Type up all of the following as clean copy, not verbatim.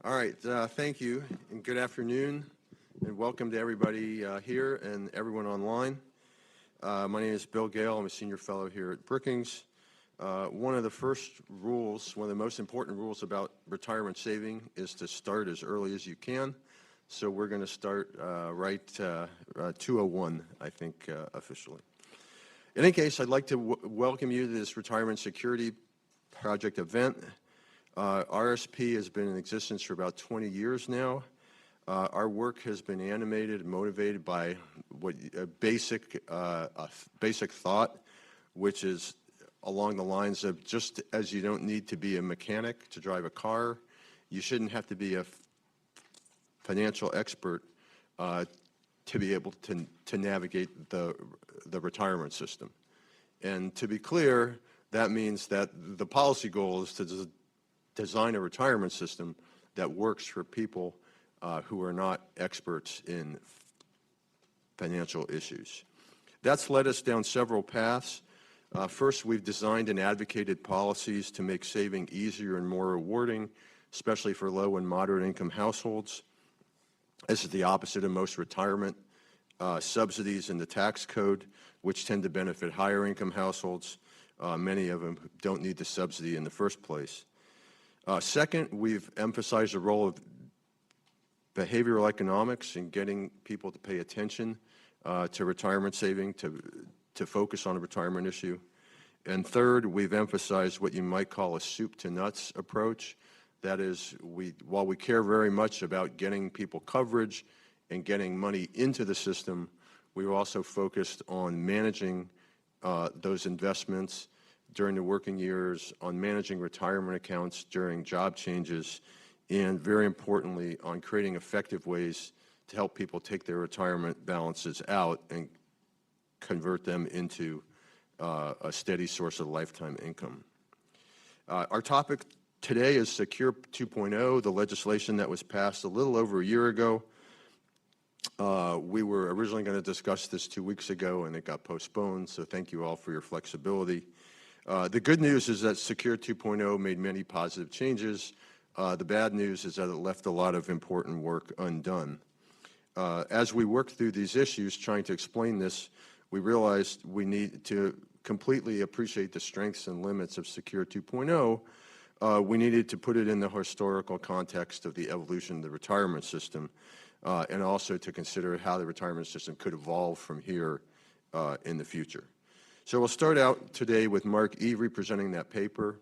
All right, thank you, and good afternoon, and welcome to everybody here and everyone online. My name is Bill Gale. I'm a senior fellow here at Brookings. One of the first rules, one of the most important rules about retirement saving is to start as early as you can. So we're going to start right 2:01, I think, officially. In any case, I'd like to welcome you to this Retirement Security Project event. RSP has been in existence for about 20 years now. Our work has been animated and motivated by a basic thought, which is along the lines of just as you don't need to be a mechanic to drive a car, you shouldn't have to be a financial expert to be able to navigate the retirement system. And to be clear, that means that the policy goal is to design a retirement system that works for people who are not experts in financial issues. That's led us down several paths. First, we've designed and advocated policies to make saving easier and more rewarding, especially for low and moderate income households. This is the opposite of most retirement subsidies in the tax code, which tend to benefit higher income households. Many of them don't need the subsidy in the first place. Second, we've emphasized the role of behavioral economics in getting people to pay attention to retirement saving, to focus on the retirement issue. And third, we've emphasized what you might call a soup to nuts approach. That is, while we care very much about getting people coverage and getting money into the system, we've also focused on managing those investments during the working years, on managing retirement accounts during job changes, and very importantly, on creating effective ways to help people take their retirement balances out and convert them into a steady source of lifetime income. Our topic today is Secure 2.0, the legislation that was passed a little over a year ago. We were originally going to discuss this 2 weeks ago, and it got postponed, so thank you all for your flexibility. The good news is that Secure 2.0 made many positive changes. The bad news is that it left a lot of important work undone. As we worked through these issues, trying to explain this, we realized we need to completely appreciate the strengths and limits of Secure 2.0. We needed to put it in the historical context of the evolution of the retirement system, and also to consider how the retirement system could evolve from here in the future. So we'll start out today with Mark Iwry presenting that paper.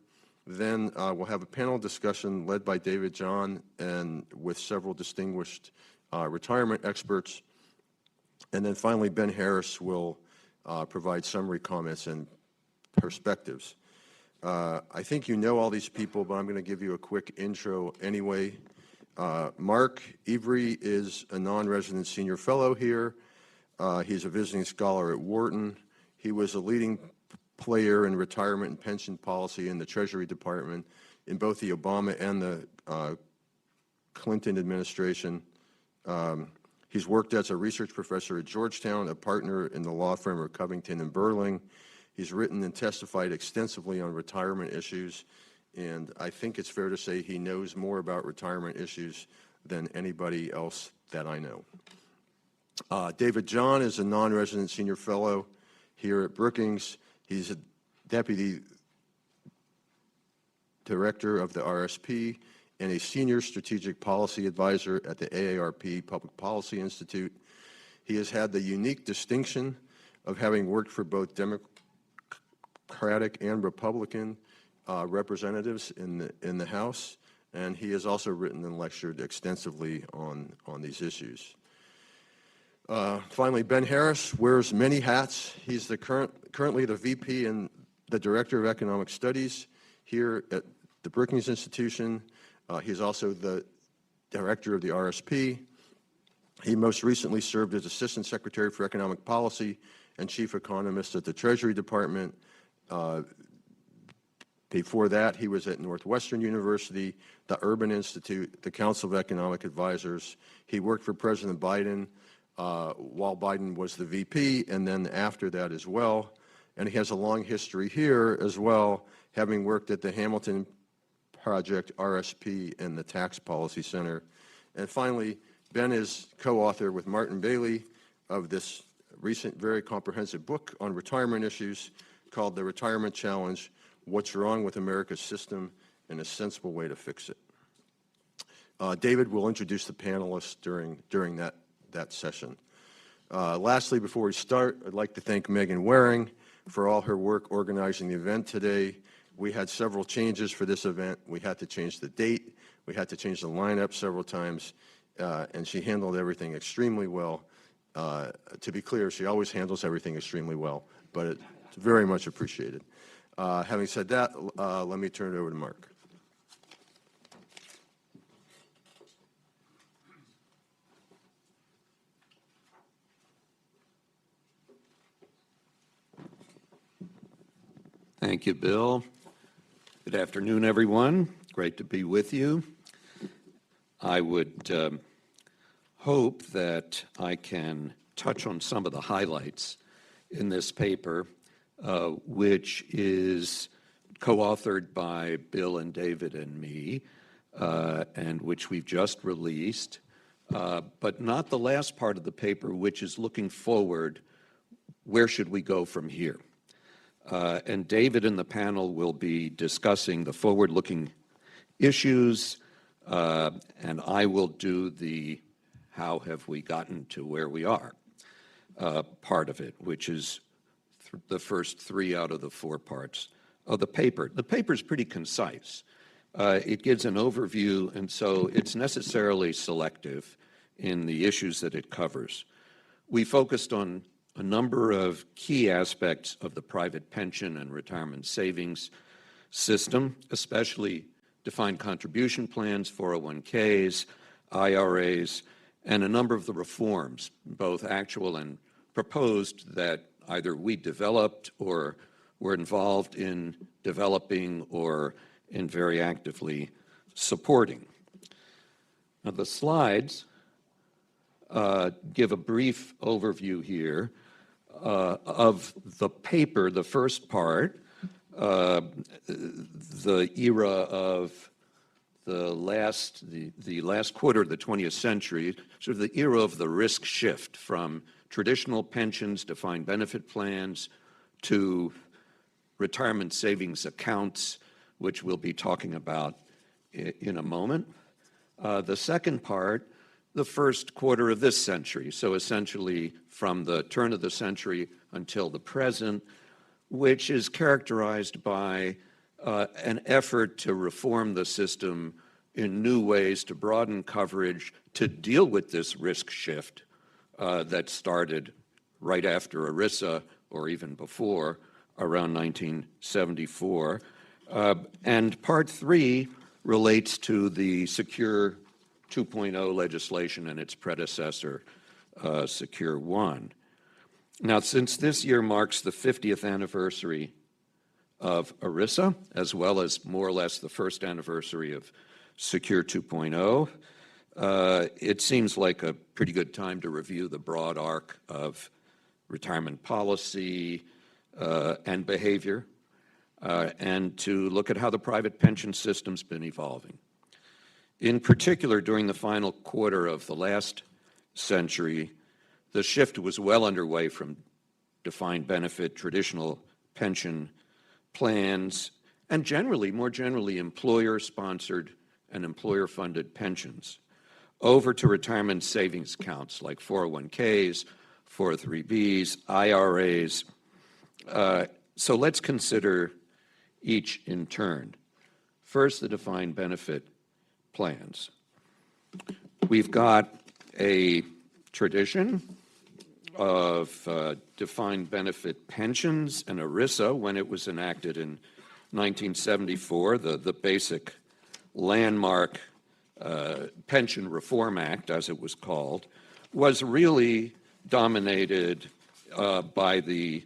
Then we'll have a panel discussion led by David John and with several distinguished retirement experts. And then finally, Ben Harris will provide summary comments and perspectives. I think you know all these people, but I'm going to give you a quick intro anyway. Mark Iwry is a non-resident senior fellow here. He's a visiting scholar at Wharton. He was a leading player in retirement and pension policy in the Treasury Department in both the Obama and the Clinton administration. He's worked as a research professor at Georgetown, a partner in the law firm of Covington and Burling. He's written and testified extensively on retirement issues, and I think it's fair to say he knows more about retirement issues than anybody else that I know. David John is a non-resident senior fellow here at Brookings. He's a deputy director of the RSP and a senior strategic policy advisor at the AARP Public Policy Institute. He has had the unique distinction of having worked for both Democratic and Republican representatives in the House, and he has also written and lectured extensively on these issues. Finally, Ben Harris wears many hats. He's currently the VP and the Director of Economic Studies here at the Brookings Institution. He's also the Director of the RSP. He most recently served as Assistant Secretary for Economic Policy and Chief Economist at the Treasury Department. Before that, he was at Northwestern University, the Urban Institute, the Council of Economic Advisors. He worked for President Biden while Biden was the VP, and then after that as well. And he has a long history here as well, having worked at the Hamilton Project, RSP, and the Tax Policy Center. And finally, Ben is co-author with Martin Bailey of this recent, very comprehensive book on retirement issues called The Retirement Challenge: What's Wrong with America's System and a Sensible Way to Fix It. David will introduce the panelists during that session. Lastly, before we start, I'd like to thank Megan Waring for all her work organizing the event today. We had several changes for this event. We had to change the date. We had to change the lineup several times, and she handled everything extremely well. To be clear, she always handles everything extremely well, but it's very much appreciated. Having said that, let me turn it over to Mark. Thank you, Bill. Good afternoon, everyone. Great to be with you. I would hope that I can touch on some of the highlights in this paper, which is co-authored by Bill and David and me, and which we've just released, but not the last part of the paper, which is looking forward. Where should we go from here? And David and the panel will be discussing the forward-looking issues, and I will do the how have we gotten to where we are part of it, which is the first 3 out of the 4 parts of the paper. The paper is pretty concise. It gives an overview, and so it's necessarily selective in the issues that it covers. We focused on a number of key aspects of the private pension and retirement savings system, especially defined contribution plans, 401ks, IRAs, and a number of the reforms, both actual and proposed, that either we developed or were involved in developing or in very actively supporting. Now, the slides give a brief overview here of the paper, the first part, the era of the last quarter of the 20th century, sort of the era of the risk shift from traditional pensions, defined benefit plans, to retirement savings accounts, which we'll be talking about in a moment. The second part, the first quarter of this century, so essentially from the turn of the century until the present, which is characterized by an effort to reform the system in new ways, to broaden coverage, to deal with this risk shift that started right after ERISA or even before, around 1974. And part 3 relates to the Secure 2.0 legislation and its predecessor, Secure 1. Now, since this year marks the 50th anniversary of ERISA, as well as more or less the first anniversary of Secure 2.0, it seems like a pretty good time to review the broad arc of retirement policy and behavior, and to look at how the private pension system's been evolving. In particular, during the final quarter of the last century, the shift was well underway from defined benefit, traditional pension plans, and more generally, employer-sponsored and employer-funded pensions, over to retirement savings accounts like 401ks, 403bs, IRAs. So let's consider each in turn. First, the defined benefit plans. We've got a tradition of defined benefit pensions and ERISA when it was enacted in 1974, the basic landmark Pension Reform Act, as it was called, was really dominated by the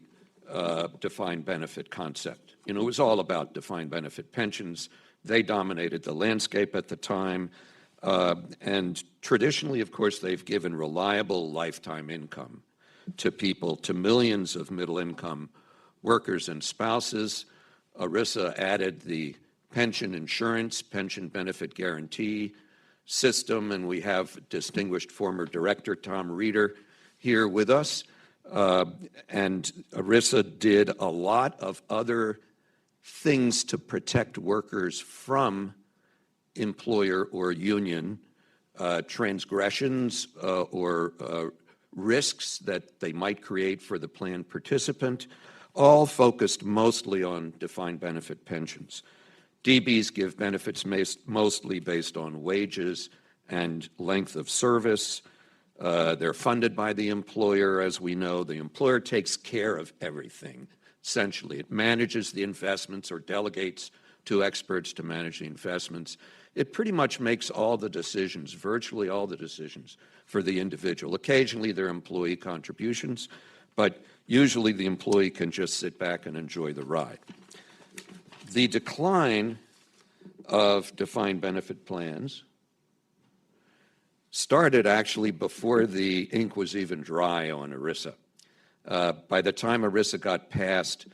defined benefit concept. You know, it was all about defined benefit pensions. They dominated the landscape at the time. And traditionally, of course, they've given reliable lifetime income to people, to millions of middle-income workers and spouses. ERISA added the pension insurance, pension benefit guarantee system, and we have distinguished former director Tom Reeder here with us. And ERISA did a lot of other things to protect workers from employer or union transgressions or risks that they might create for the plan participant, all focused mostly on defined benefit pensions. DBs give benefits mostly based on wages and length of service. They're funded by the employer, as we know. The employer takes care of everything, essentially. It manages the investments or delegates to experts to manage the investments. It pretty much makes all the decisions, virtually all the decisions, for the individual. Occasionally there are employee contributions, but usually the employee can just sit back and enjoy the ride. The decline of defined benefit plans started actually before the ink was even dry on ERISA. By the time ERISA got passed,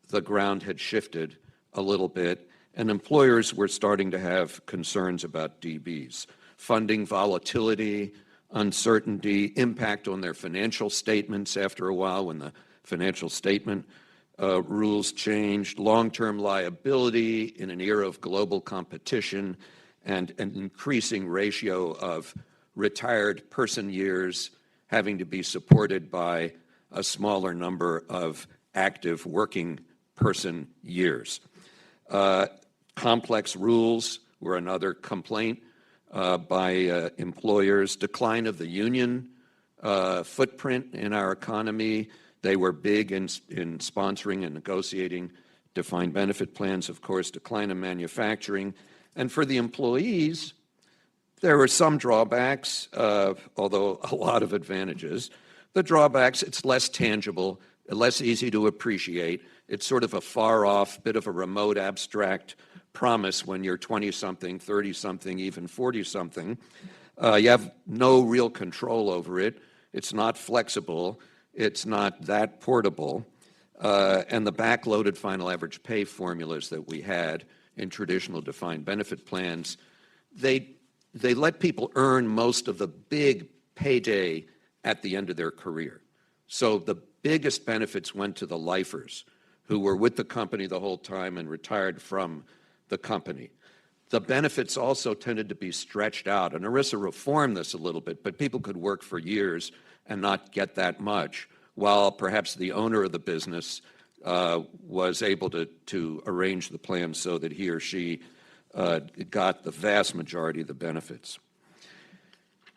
the ground had shifted a little bit, and employers were starting to have concerns about DBs. Funding volatility, uncertainty, impact on their financial statements after a while when the financial statement rules changed, long-term liability in an era of global competition, and an increasing ratio of retired person years having to be supported by a smaller number of active working person years. Complex rules were another complaint by employers. Decline of the union footprint in our economy. They were big in sponsoring and negotiating defined benefit plans, of course, decline of manufacturing. And for the employees, there were some drawbacks, although a lot of advantages. The drawbacks, it's less tangible, less easy to appreciate. It's sort of a far-off, bit of a remote, abstract promise when you're 20-something, 30-something, even 40-something. You have no real control over it. It's not flexible. It's not that portable. And the backloaded final average pay formulas that we had in traditional defined benefit plans, they let people earn most of the big payday at the end of their career. So the biggest benefits went to the lifers who were with the company the whole time and retired from the company. The benefits also tended to be stretched out, and ERISA reformed this a little bit, but people could work for years and not get that much, while perhaps the owner of the business was able to arrange the plan so that he or she got the vast majority of the benefits.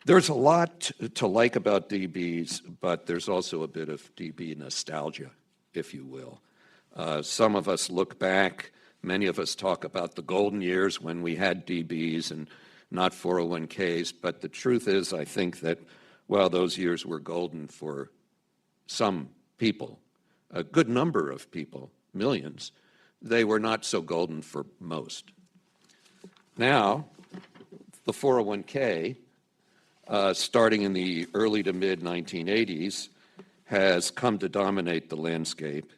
There's a lot to like about DBs, but there's also a bit of DB nostalgia, if you will. Some of us look back, many of us talk about the golden years when we had DBs and not 401ks, but the truth is, I think that while those years were golden for some people, a good number of people, millions, they were not so golden for most. Now, the 401k, starting in the early to mid 1980s, has come to dominate the landscape.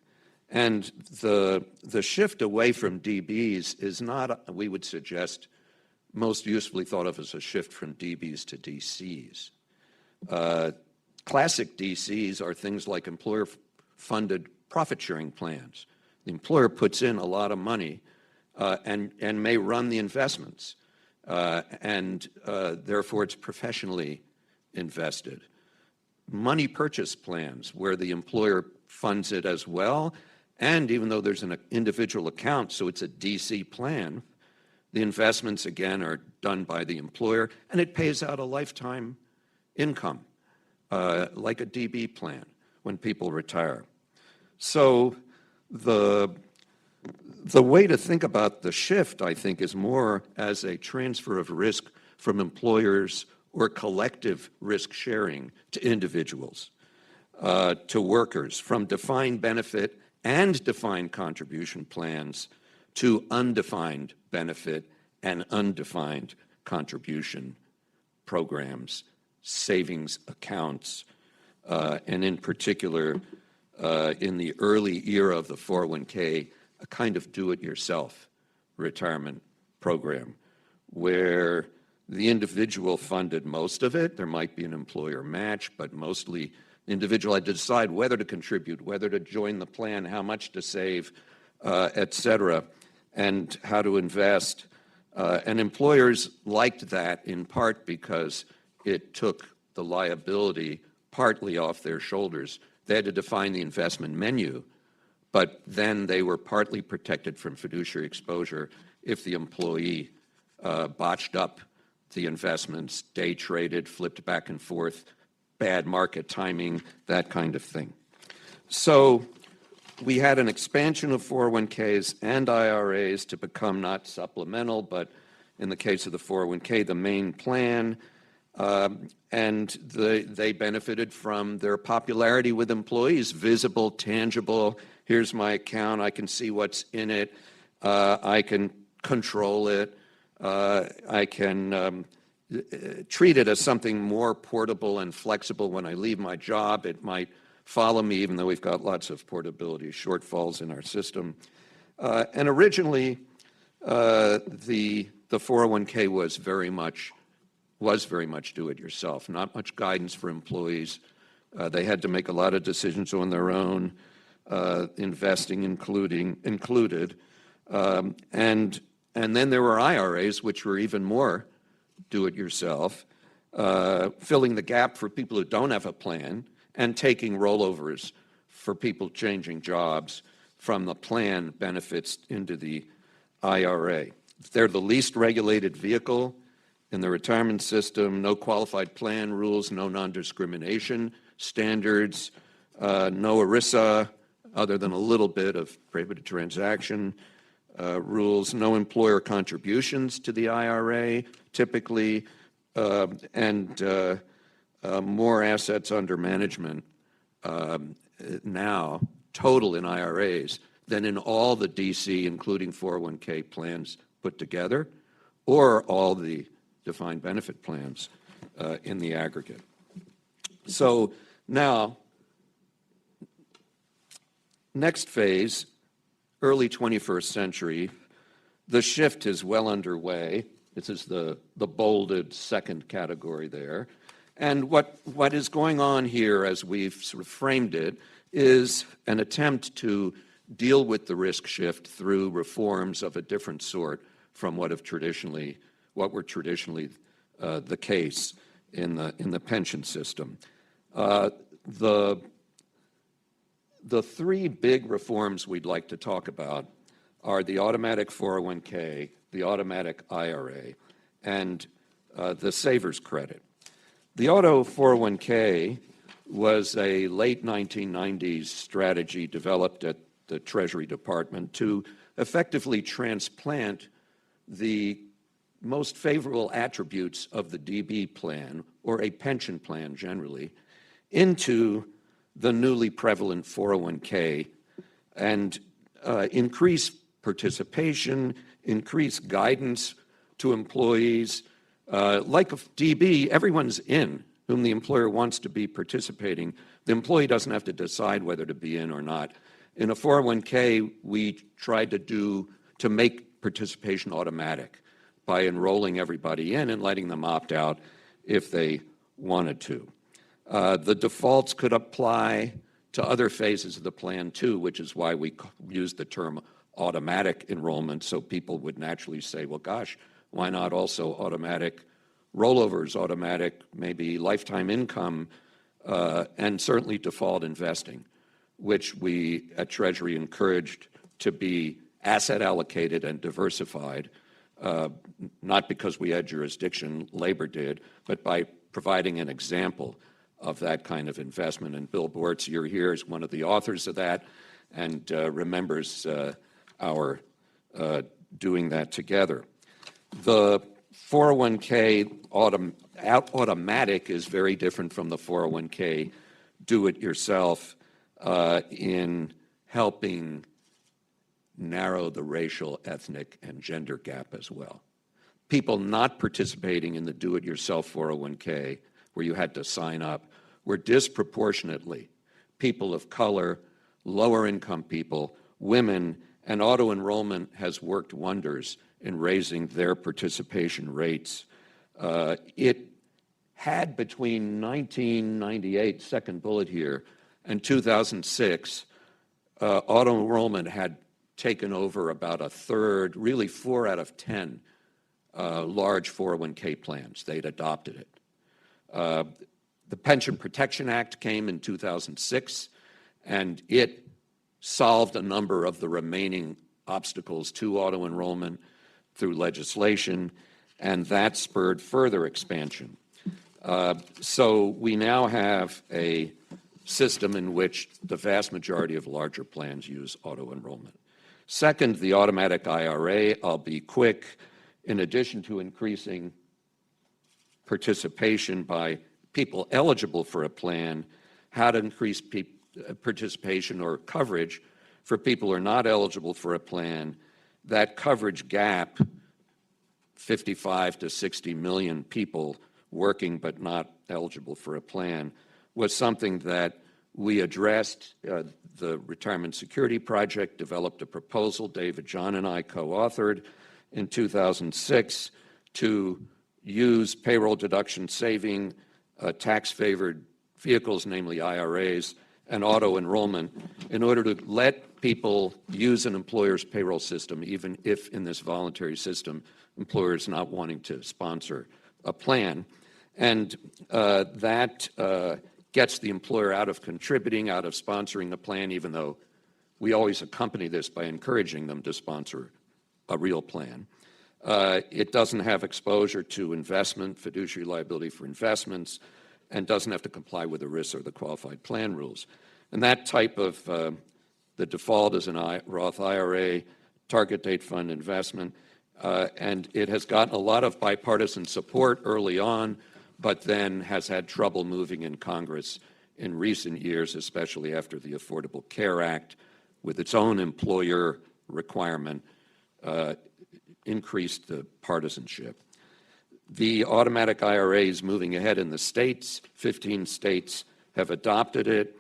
And the shift away from DBs is not, we would suggest, most usefully thought of as a shift from DBs to DCs. Classic DCs are things like employer-funded profit-sharing plans. The employer puts in a lot of money and may run the investments, and therefore it's professionally invested. Money purchase plans, where the employer funds it as well, and even though there's an individual account, so it's a DC plan, the investments, again, are done by the employer, and it pays out a lifetime income, like a DB plan when people retire. So the way to think about the shift, I think, is more as a transfer of risk from employers or collective risk sharing to individuals, to workers, from defined benefit and defined contribution plans to undefined benefit and undefined contribution programs, savings accounts, and in particular, in the early era of the 401k, a kind of do-it-yourself retirement program, where the individual funded most of it. There might be an employer match, but mostly the individual had to decide whether to contribute, whether to join the plan, how much to save, et cetera, and how to invest. And employers liked that in part because it took the liability partly off their shoulders. They had to define the investment menu, but then they were partly protected from fiduciary exposure if the employee botched up the investments, day traded, flipped back and forth, bad market timing, that kind of thing. So we had an expansion of 401ks and IRAs to become not supplemental, but in the case of the 401k, the main plan. And they benefited from their popularity with employees, visible, tangible. Here's my account. I can see what's in it. I can control it. I can treat it as something more portable and flexible when I leave my job. It might follow me, even though we've got lots of portability shortfalls in our system. And originally, the 401k was very much do-it-yourself, not much guidance for employees. They had to make a lot of decisions on their own, investing included. And then there were IRAs, which were even more do-it-yourself, filling the gap for people who don't have a plan and taking rollovers for people changing jobs from the plan benefits into the IRA. They're the least regulated vehicle in the retirement system, no qualified plan rules, no non-discrimination standards, no ERISA, other than a little bit of prohibited transaction rules, no employer contributions to the IRA, typically, and more assets under management now, total in IRAs, than in all the DC, including 401k plans put together, or all the defined benefit plans in the aggregate. So now, next phase, early 21st century, the shift is well underway. This is the bolded second category there. And what is going on here, as we've sort of framed it, is an attempt to deal with the risk shift through reforms of a different sort from what were traditionally the case in the pension system. The three big reforms we'd like to talk about are the automatic 401k, the automatic IRA, and the saver's credit. The auto 401k was a late 1990s strategy developed at the Treasury Department to effectively transplant the most favorable attributes of the DB plan, or a pension plan generally, into the newly prevalent 401k and increase participation, increase guidance to employees. Like a DB, everyone's in whom the employer wants to be participating. The employee doesn't have to decide whether to be in or not. In a 401k, we tried to make participation automatic by enrolling everybody in and letting them opt out if they wanted to. The defaults could apply to other phases of the plan too, which is why we use the term automatic enrollment, so people would naturally say, well, gosh, why not also automatic rollovers, automatic maybe lifetime income, and certainly default investing, which we at Treasury encouraged to be asset allocated and diversified, not because we had jurisdiction, labor did, but by providing an example of that kind of investment. And Bill Bortz, you're here, is one of the authors of that and remembers our doing that together. The 401k automatic is very different from the 401k do-it-yourself in helping narrow the racial, ethnic, and gender gap as well. People not participating in the do-it-yourself 401k, where you had to sign up, were disproportionately people of color, lower income people, women, and auto enrollment has worked wonders in raising their participation rates. It had between 1998, second bullet here, and 2006, auto enrollment had taken over about a third, really 4 out of 10 large 401k plans. They'd adopted it. The Pension Protection Act came in 2006, and it solved a number of the remaining obstacles to auto enrollment through legislation, and that spurred further expansion. So we now have a system in which the vast majority of larger plans use auto enrollment. Second, the automatic IRA. I'll be quick. In addition to increasing participation by people eligible for a plan, how to increase participation or coverage for people who are not eligible for a plan. That coverage gap, 55 to 60 million people working but not eligible for a plan, was something that we addressed. The Retirement Security Project developed a proposal David, John, and I co-authored in 2006 to use payroll deduction saving tax-favored vehicles, namely IRAs, and auto enrollment in order to let people use an employer's payroll system, even if in this voluntary system, employers not wanting to sponsor a plan. And that gets the employer out of contributing, out of sponsoring the plan, even though we always accompany this by encouraging them to sponsor a real plan. It doesn't have exposure to investment, fiduciary liability for investments, and doesn't have to comply with the risks or the qualified plan rules. And that type of, the default is an Roth IRA, target date fund investment, and it has gotten a lot of bipartisan support early on, but then has had trouble moving in Congress in recent years, especially after the Affordable Care Act, with its own employer requirement, increased the partisanship. The automatic IRA is moving ahead in the states. 15 states have adopted it.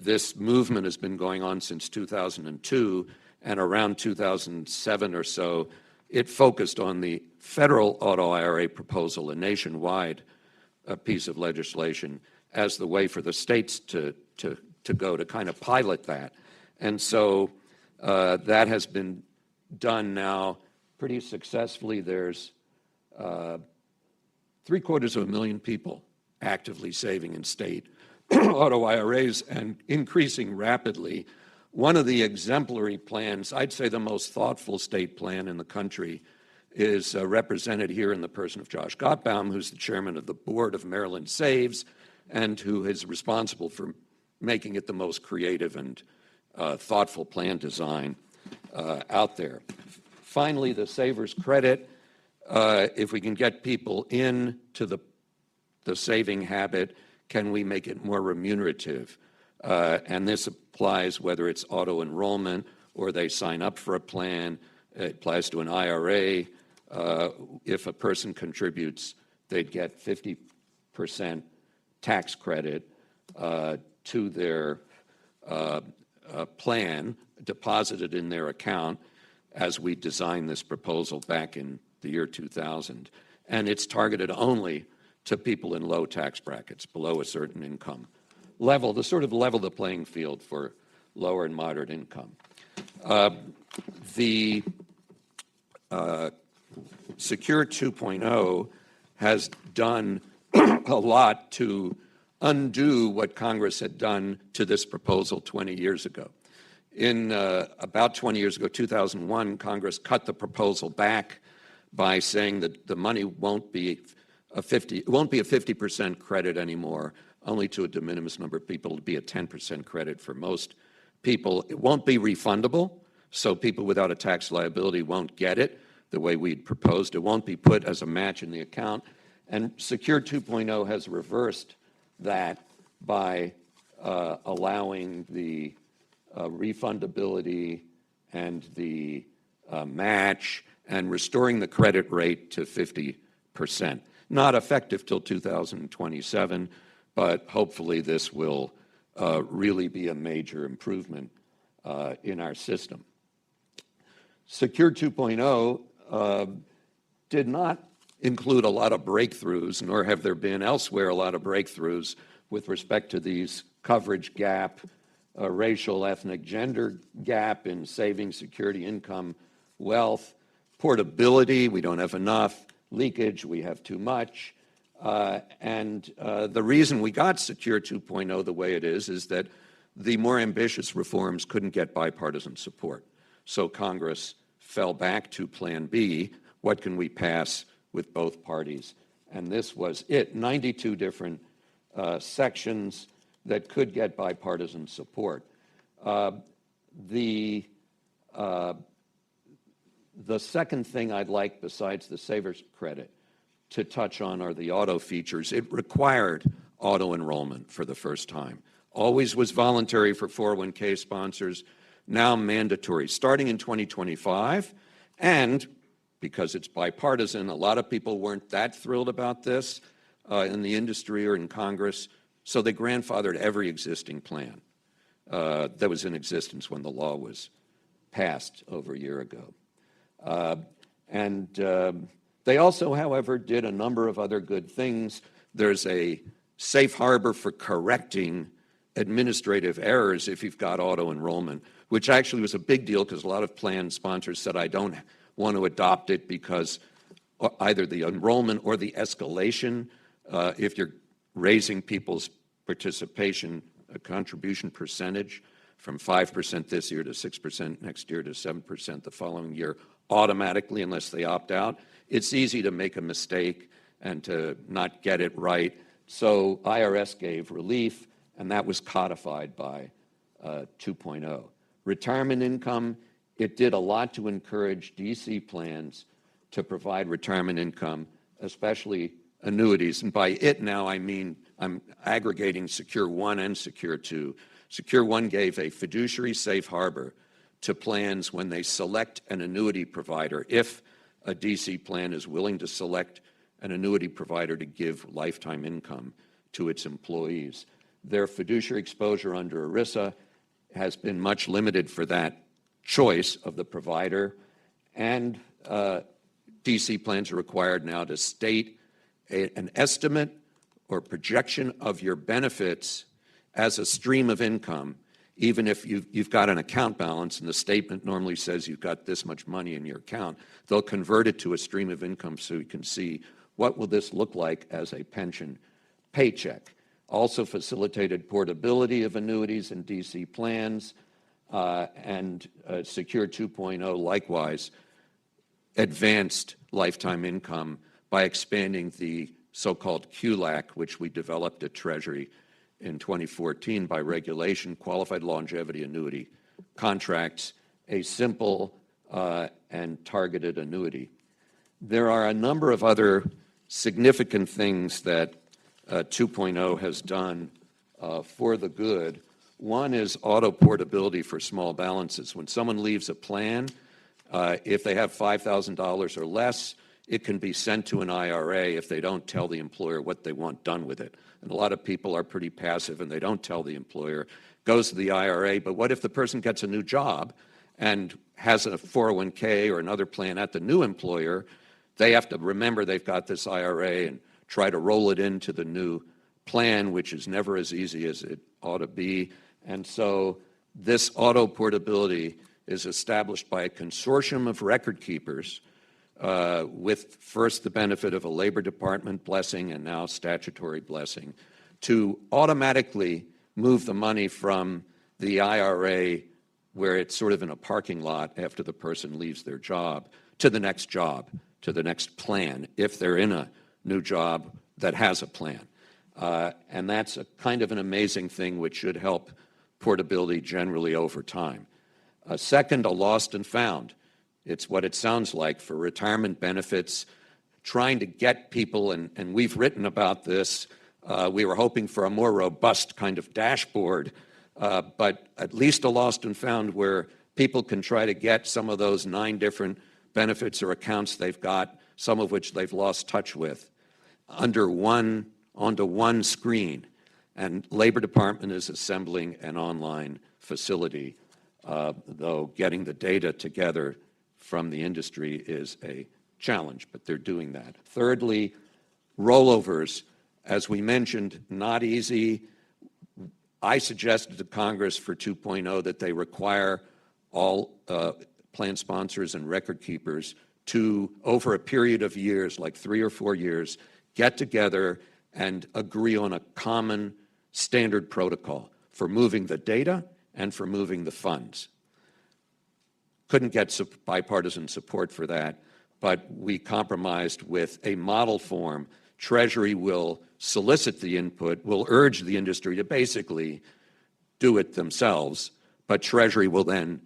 This movement has been going on since 2002, and around 2007 or so, it focused on the federal auto IRA proposal, a nationwide piece of legislation, as the way for the states to go to kind of pilot that. And so that has been done now pretty successfully. There's 750,000 people actively saving in state auto IRAs and increasing rapidly. One of the exemplary plans, I'd say the most thoughtful state plan in the country, is represented here in the person of Josh Gottbaum, who's the chairman of the board of Maryland Saves and who is responsible for making it the most creative and thoughtful plan design out there. Finally, the Savers Credit. If we can get people into the saving habit, can we make it more remunerative? And this applies whether it's auto enrollment or they sign up for a plan. It applies to an IRA. If a person contributes, they'd get 50% tax credit to their plan deposited in their account as we designed this proposal back in the year 2000. And it's targeted only to people in low tax brackets, below a certain income level, to sort of level the playing field for lower and moderate income. The Secure 2.0 has done a lot to undo what Congress had done to this proposal 20 years ago. In about 20 years ago, 2001, Congress cut the proposal back by saying that the money won't be a 50% credit anymore, only to a de minimis number of people. It'll be a 10% credit for most people. It won't be refundable, so people without a tax liability won't get it the way we'd proposed. It won't be put as a match in the account. And Secure 2.0 has reversed that by allowing the refundability and the match and restoring the credit rate to 50%. Not effective till 2027, but hopefully this will really be a major improvement in our system. Secure 2.0 did not include a lot of breakthroughs, nor have there been elsewhere a lot of breakthroughs with respect to these coverage gap, racial, ethnic, gender gap in savings, security, income, wealth, portability, we don't have enough, leakage, we have too much. And the reason we got Secure 2.0 the way it is that the more ambitious reforms couldn't get bipartisan support. So Congress fell back to Plan B, what can we pass with both parties? And this was it, 92 different sections that could get bipartisan support. The second thing I'd like, besides the saver's credit, to touch on are the auto features. It required auto enrollment for the first time. Always was voluntary for 401k sponsors, now mandatory, starting in 2025. And because it's bipartisan, a lot of people weren't that thrilled about this in the industry or in Congress, so they grandfathered every existing plan that was in existence when the law was passed over a year ago. They also, however, did a number of other good things. There's a safe harbor for correcting administrative errors if you've got auto enrollment, which actually was a big deal because a lot of plan sponsors said, I don't want to adopt it because either the enrollment or the escalation, if you're raising people's participation, contribution percentage from 5% this year to 6% next year to 7% the following year, automatically unless they opt out, it's easy to make a mistake and to not get it right. So IRS gave relief, and that was codified by 2.0. Retirement income, it did a lot to encourage DC plans to provide retirement income, especially annuities. And by it now, I mean I'm aggregating Secure 1 and Secure 2. Secure 1 gave a fiduciary safe harbor to plans when they select an annuity provider, if a DC plan is willing to select an annuity provider to give lifetime income to its employees. Their fiduciary exposure under ERISA has been much limited for that choice of the provider, and DC plans are required now to state an estimate or projection of your benefits as a stream of income, even if you've got an account balance and the statement normally says you've got this much money in your account. They'll convert it to a stream of income so you can see what will this look like as a pension paycheck. Also facilitated portability of annuities in DC plans, and Secure 2.0 likewise advanced lifetime income by expanding the so-called QLAC, which we developed at Treasury in 2014 by regulation, qualified longevity annuity contracts, a simple and targeted annuity. There are a number of other significant things that 2.0 has done for the good. One is auto portability for small balances. When someone leaves a plan, if they have $5,000 or less, it can be sent to an IRA if they don't tell the employer what they want done with it. And a lot of people are pretty passive and they don't tell the employer. Goes to the IRA, but what if the person gets a new job and has a 401k or another plan at the new employer? They have to remember they've got this IRA and try to roll it into the new plan, which is never as easy as it ought to be. And so this auto portability is established by a consortium of record keepers with first the benefit of a Labor Department blessing and now statutory blessing to automatically move the money from the IRA, where it's sort of in a parking lot after the person leaves their job, to the next job, to the next plan, if they're in a new job that has a plan. And that's a kind of an amazing thing which should help portability generally over time. Second, a lost and found. It's what it sounds like for retirement benefits, trying to get people, and we've written about this. We were hoping for a more robust kind of dashboard, but at least a lost and found where people can try to get some of those 9 different benefits or accounts they've got, some of which they've lost touch with, onto one screen. And Labor Department is assembling an online facility, though getting the data together from the industry is a challenge, but they're doing that. Thirdly, rollovers. As we mentioned, not easy. I suggested to Congress for 2.0 that they require all plan sponsors and record keepers to, over a period of years, like 3 or 4 years, get together and agree on a common standard protocol for moving the data and for moving the funds. Couldn't get bipartisan support for that, but we compromised with a model form. Treasury will solicit the input, will urge the industry to basically do it themselves, but Treasury will then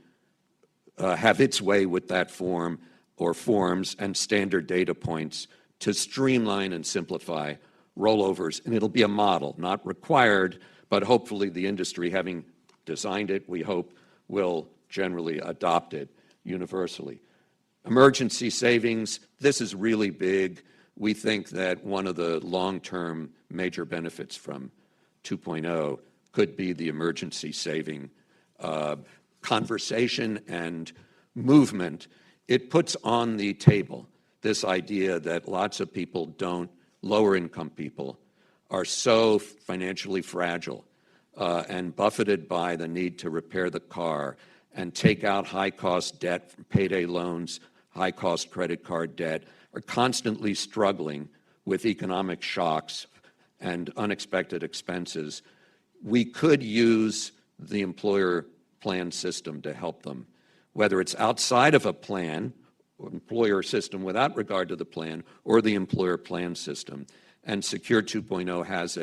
have its way with that form or forms and standard data points to streamline and simplify rollovers. And it'll be a model, not required, but hopefully the industry, having designed it, we hope, will generally adopt it universally. Emergency savings, this is really big. We think that one of the long-term major benefits from 2.0 could be the emergency saving conversation and movement. It puts on the table this idea that lots of people don't, lower income people, are so financially fragile and buffeted by the need to repair the car and take out high-cost debt from payday loans, high-cost credit card debt, are constantly struggling with economic shocks and unexpected expenses. We could use the employer plan system to help them, whether it's outside of a plan, or employer system without regard to the plan, or the employer plan system. And Secure 2.0 has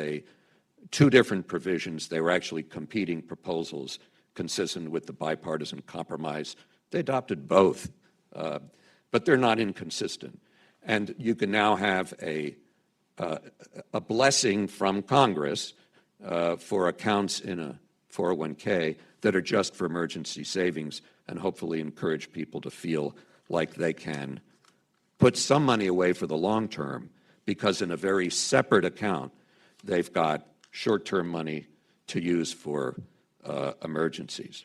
two different provisions. They were actually competing proposals consistent with the bipartisan compromise. They adopted both, but they're not inconsistent. And you can now have a blessing from Congress for accounts in a 401k that are just for emergency savings, and hopefully encourage people to feel like they can put some money away for the long term, because in a very separate account, they've got short-term money to use for emergencies.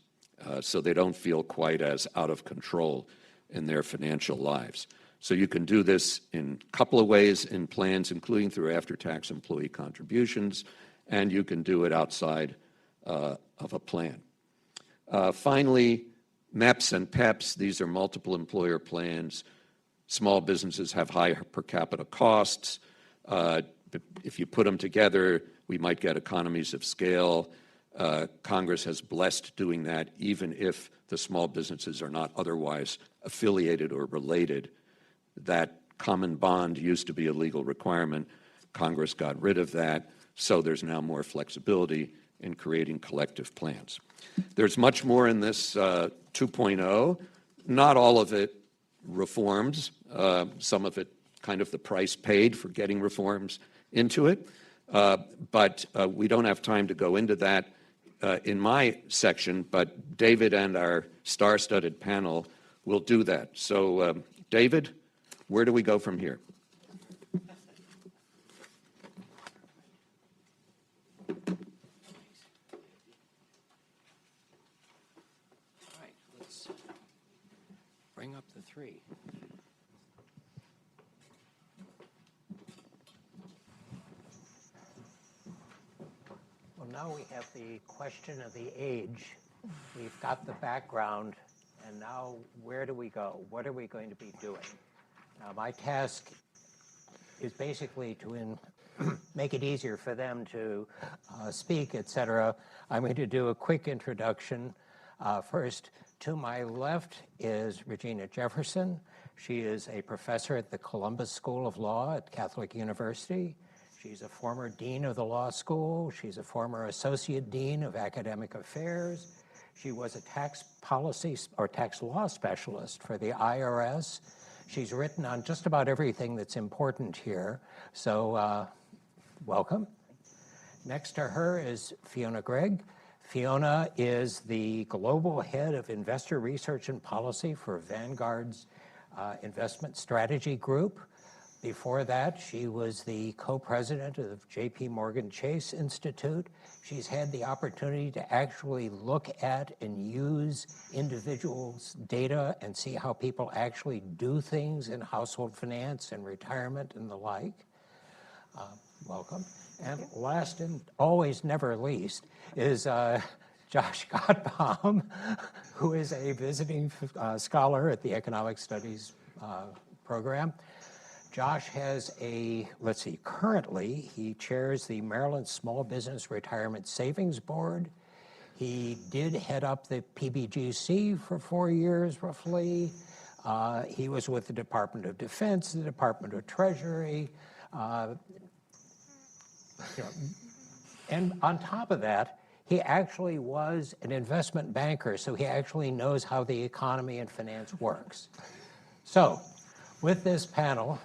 So they don't feel quite as out of control in their financial lives. So you can do this in a couple of ways in plans, including through after-tax employee contributions, and you can do it outside of a plan. Finally, MEPs and PEPs, these are multiple employer plans. Small businesses have high per capita costs. If you put them together, we might get economies of scale. Congress has blessed doing that, even if the small businesses are not otherwise affiliated or related. That common bond used to be a legal requirement. Congress got rid of that, so there's now more flexibility in creating collective plans. There's much more in this 2.0. Not all of it reforms. Some of it kind of the price paid for getting reforms into it. But we don't have time to go into that in my section, but David and our star-studded panel will do that. So, David, where do we go from here? All right, let's bring up the three. Well, now we have the question of the age. We've got the background, and now where do we go? What are we going to be doing? Now, my task is basically to make it easier for them to speak, et cetera. I'm going to do a quick introduction. First, to my left is Regina Jefferson. She is a professor at the Columbus School of Law at Catholic University. She's a former dean of the law school. She's a former associate dean of academic affairs. She was a tax policy or tax law specialist for the IRS. She's written on just about everything that's important here. So welcome. Next to her is Fiona Greig. Fiona is the global head of investor research and policy for Vanguard's Investment Strategy Group. Before that, she was the co-president of J.P. Morgan Chase Institute. She's had the opportunity to actually look at and use individuals' data and see how people actually do things in household finance and retirement and the like. Welcome. And last and always never least is Josh Gottbaum, who is a visiting scholar at the Economic Studies program. Josh has currently he chairs the Maryland Small Business Retirement Savings Board. He did head up the PBGC for 4 years, roughly. He was with the Department of Defense, the Department of Treasury. And on top of that, he actually was an investment banker, so he actually knows how the economy and finance works. So, with this panel,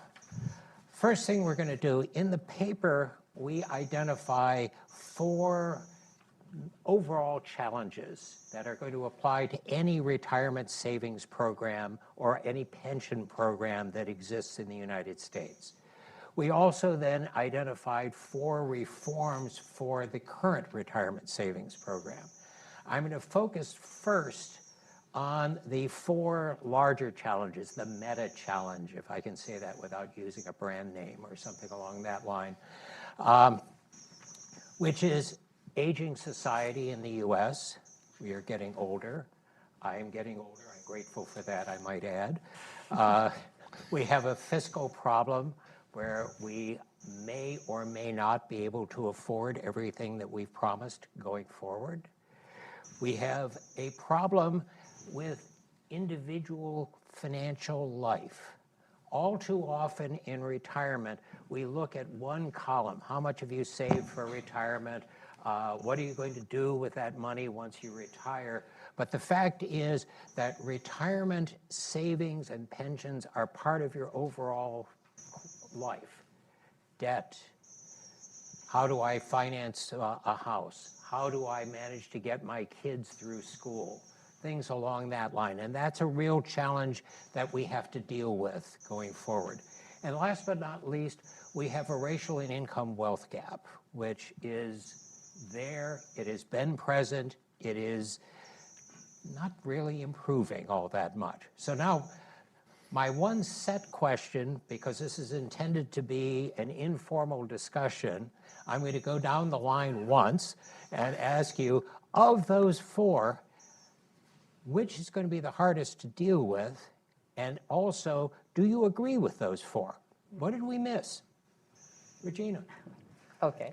first thing we're going to do, in the paper, we identify 4 overall challenges that are going to apply to any retirement savings program or any pension program that exists in the United States. We also then identified 4 reforms for the current retirement savings program. I'm going to focus first on the 4 larger challenges, the meta challenge, if I can say that without using a brand name or something along that line, which is aging society in the U.S. We are getting older. I am getting older. I'm grateful for that, I might add. We have a fiscal problem where we may or may not be able to afford everything that we've promised going forward. We have a problem with individual financial life. All too often in retirement, we look at one column. How much have you saved for retirement? What are you going to do with that money once you retire? But the fact is that retirement savings and pensions are part of your overall life. Debt. How do I finance a house? How do I manage to get my kids through school? Things along that line. And that's a real challenge that we have to deal with going forward. And last but not least, we have a racial and income wealth gap, which is there. It has been present. It is not really improving all that much. So now, my one set question, because this is intended to be an informal discussion, I'm going to go down the line once and ask you, of those 4, which is going to be the hardest to deal with? And also, do you agree with those 4? What did we miss? Regina. Okay.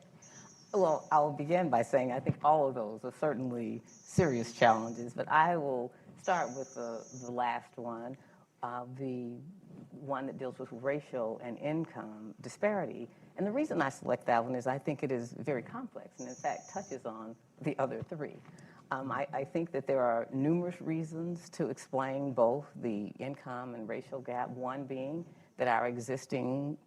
Well, I'll begin by saying I think all of those are certainly serious challenges, but I will start with the last one. The one that deals with racial and income disparity. And the reason I select that one is I think it is very complex and in fact touches on the other 3. I think that there are numerous reasons to explain both the income and racial gap, one being that our existing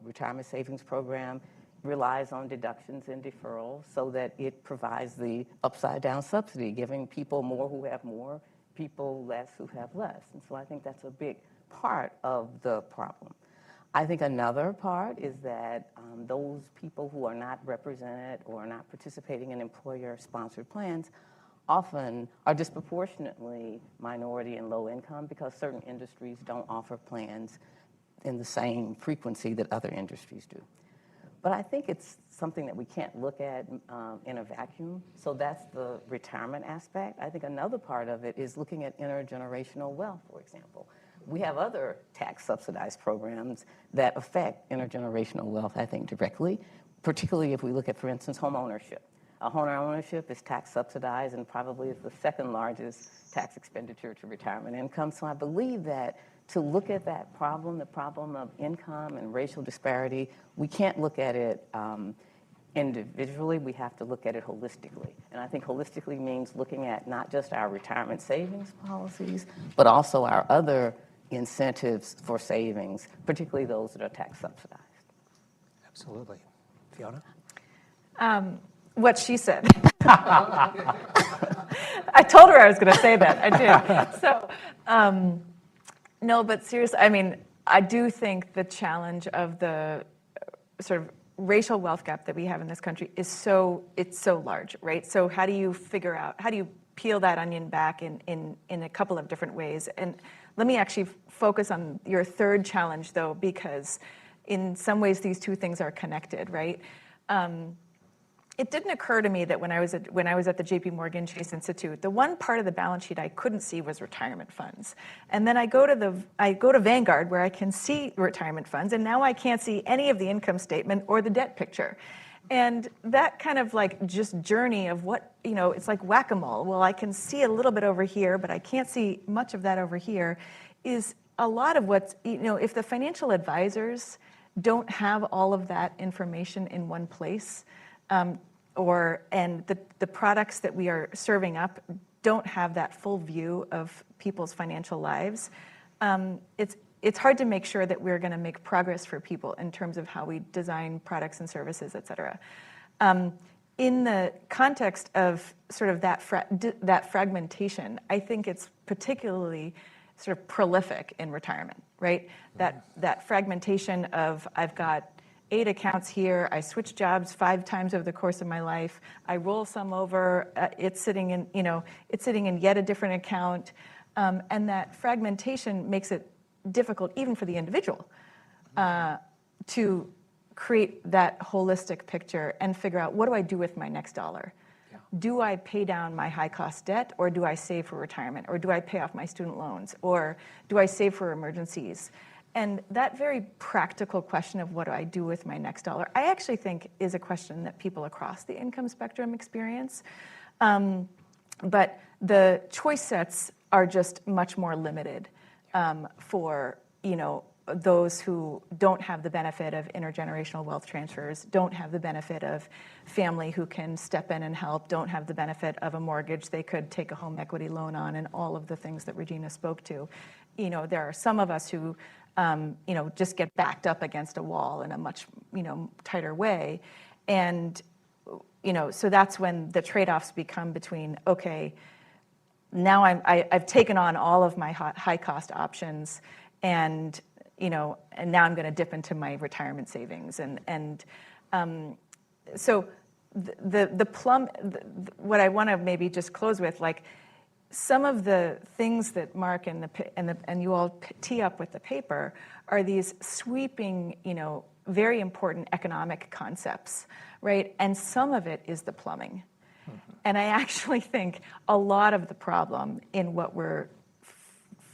retirement savings program relies on deductions and deferrals so that it provides the upside-down subsidy, giving people more who have more, people less who have less. And so I think that's a big part of the problem. I think another part is that those people who are not represented or are not participating in employer-sponsored plans often are disproportionately minority and low income because certain industries don't offer plans in the same frequency that other industries do. But I think it's something that we can't look at in a vacuum. So that's the retirement aspect. I think another part of it is looking at intergenerational wealth, for example. We have other tax subsidized programs that affect intergenerational wealth, I think, directly, particularly if we look at, for instance, home ownership. Home ownership is tax subsidized and probably is the 2nd largest tax expenditure to retirement income. So I believe that to look at that problem, the problem of income and racial disparity, we can't look at it individually. We have to look at it holistically. And I think holistically means looking at not just our retirement savings policies, but also our other incentives for savings, particularly those that are tax subsidized. Absolutely. Fiona? What she said. I told her I was going to say that. I did. So, no, but seriously, I mean, I do think the challenge of the sort of racial wealth gap that we have in this country is it's so large, right? So how do you peel that onion back in a couple of different ways? And let me actually focus on your third challenge, though, because in some ways these two things are connected, right? It didn't occur to me that when I was at the J.P. Morgan Chase Institute, the one part of the balance sheet I couldn't see was retirement funds. And then I go to Vanguard where I can see retirement funds, and now I can't see any of the income statement or the debt picture. And that kind of like just journey of what, it's like whack-a-mole. Well, I can see a little bit over here, but I can't see much of that over here, is a lot of what's, if the financial advisors don't have all of that information in one place, and the products that we are serving up don't have that full view of people's financial lives, it's hard to make sure that we're going to make progress for people in terms of how we design products and services, et cetera. In the context of sort of that fragmentation, I think it's particularly sort of prolific in retirement, right? That fragmentation of I've got 8 accounts here, I switch jobs 5 times over the course of my life, I roll some over, it's sitting in yet a different account, and that fragmentation makes it difficult even for the individual to create that holistic picture and figure out, what do I do with my next dollar? Yeah. Do I pay down my high-cost debt, or do I save for retirement, or do I pay off my student loans, or do I save for emergencies? And that very practical question of what do I do with my next dollar, I actually think is a question that people across the income spectrum experience. But the choice sets are just much more limited for those who don't have the benefit of intergenerational wealth transfers, don't have the benefit of family who can step in and help, don't have the benefit of a mortgage they could take a home equity loan on, and all of the things that Regina spoke to. There are some of us who just get backed up against a wall in a much, tighter way. And, so that's when the trade-offs become between, okay, now I've taken on all of my high-cost options, and now I'm going to dip into my retirement savings. So what I want to maybe just close with, like, some of the things that Mark and you all tee up with the paper are these sweeping, very important economic concepts, right? And some of it is the plumbing. Mm-hmm. And I actually think a lot of the problem in what we're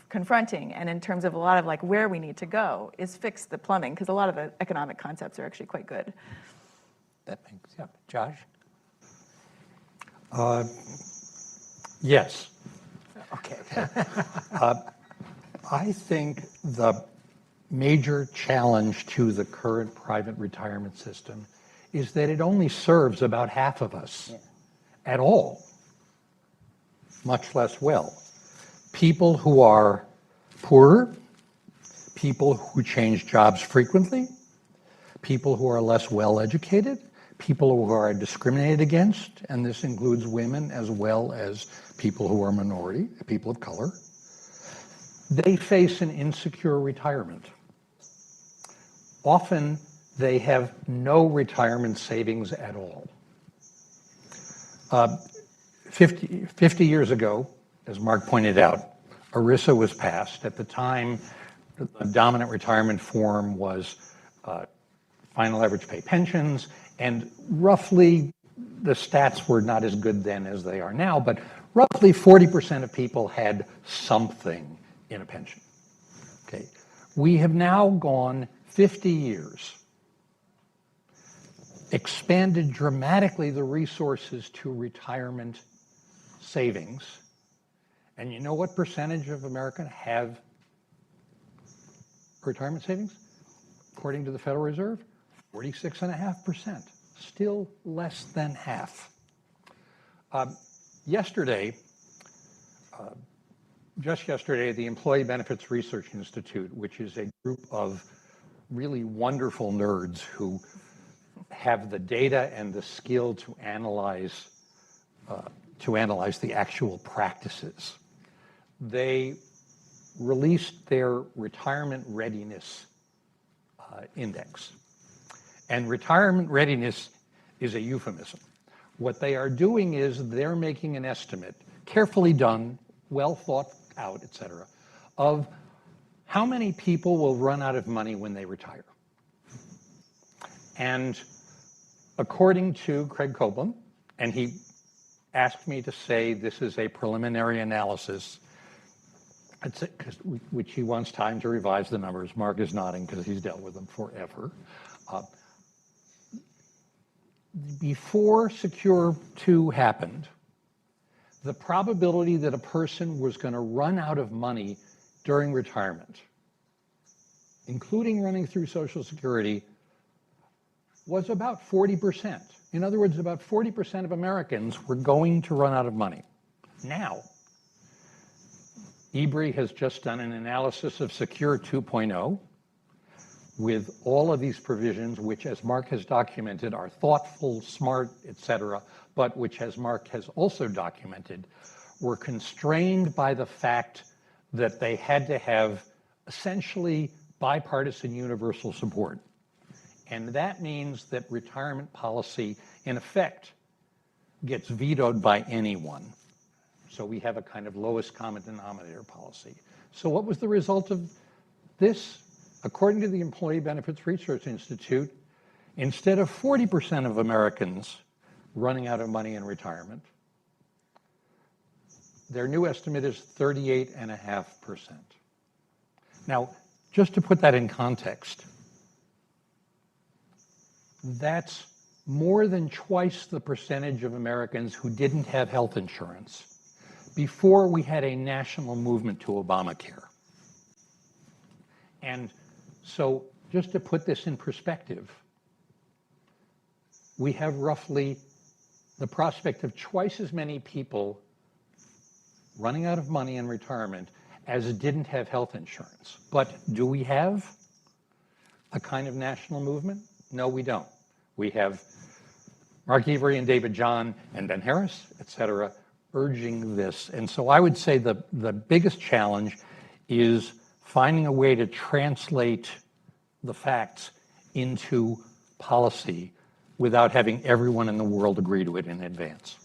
confronting, and in terms of a lot of like where we need to go, is fix the plumbing, because a lot of the economic concepts are actually quite good. That makes, yeah. Josh? Yes. Okay. I think the major challenge to the current private retirement system is that it only serves about half of us at all, much less well. People who are poorer, people who change jobs frequently, people who are less well educated, people who are discriminated against, and this includes women as well as people who are minority, people of color. They face an insecure retirement. Often they have no retirement savings at all. 50 years ago, as Mark pointed out, ERISA was passed. At the time, the dominant retirement form was final average pay pensions, and roughly, the stats were not as good then as they are now, but roughly 40% of people had something in a pension. Okay, we have now gone 50 years, expanded dramatically the resources to retirement savings, and you know what percentage of Americans have retirement savings? According to the Federal Reserve, 46.5%, still less than half. Just yesterday, the Employee Benefits Research Institute, which is a group of really wonderful nerds who have the data and the skill to analyze the actual practices. They released their retirement readiness index. And retirement readiness is a euphemism. What they are doing is they're making an estimate, carefully done, well thought out, et cetera, of how many people will run out of money when they retire. And according to Craig Copeland, and he asked me to say this is a preliminary analysis, which he wants time to revise the numbers. Mark is nodding because he's dealt with them forever. Before Secure 2 happened, the probability that a person was going to run out of money during retirement, including running through Social Security, was about 40%. In other words, about 40% of Americans were going to run out of money. Now, Iwry has just done an analysis of Secure 2.0 with all of these provisions, which, as Mark has documented, are thoughtful, smart, et cetera, but which, as Mark has also documented, were constrained by the fact that they had to have essentially bipartisan universal support. And that means that retirement policy, in effect, gets vetoed by anyone. So we have a kind of lowest common denominator policy. So what was the result of this? According to the Employee Benefits Research Institute, instead of 40% of Americans running out of money in retirement, their new estimate is 38.5%. Now, just to put that in context, that's more than twice the percentage of Americans who didn't have health insurance before we had a national movement to Obamacare. And so just to put this in perspective, we have roughly the prospect of twice as many people running out of money in retirement as didn't have health insurance. But do we have a kind of national movement? No, we don't. We have Mark Iwry and David John and Ben Harris, et cetera, urging this. And so I would say the biggest challenge is finding a way to translate the facts into policy without having everyone in the world agree to it in advance.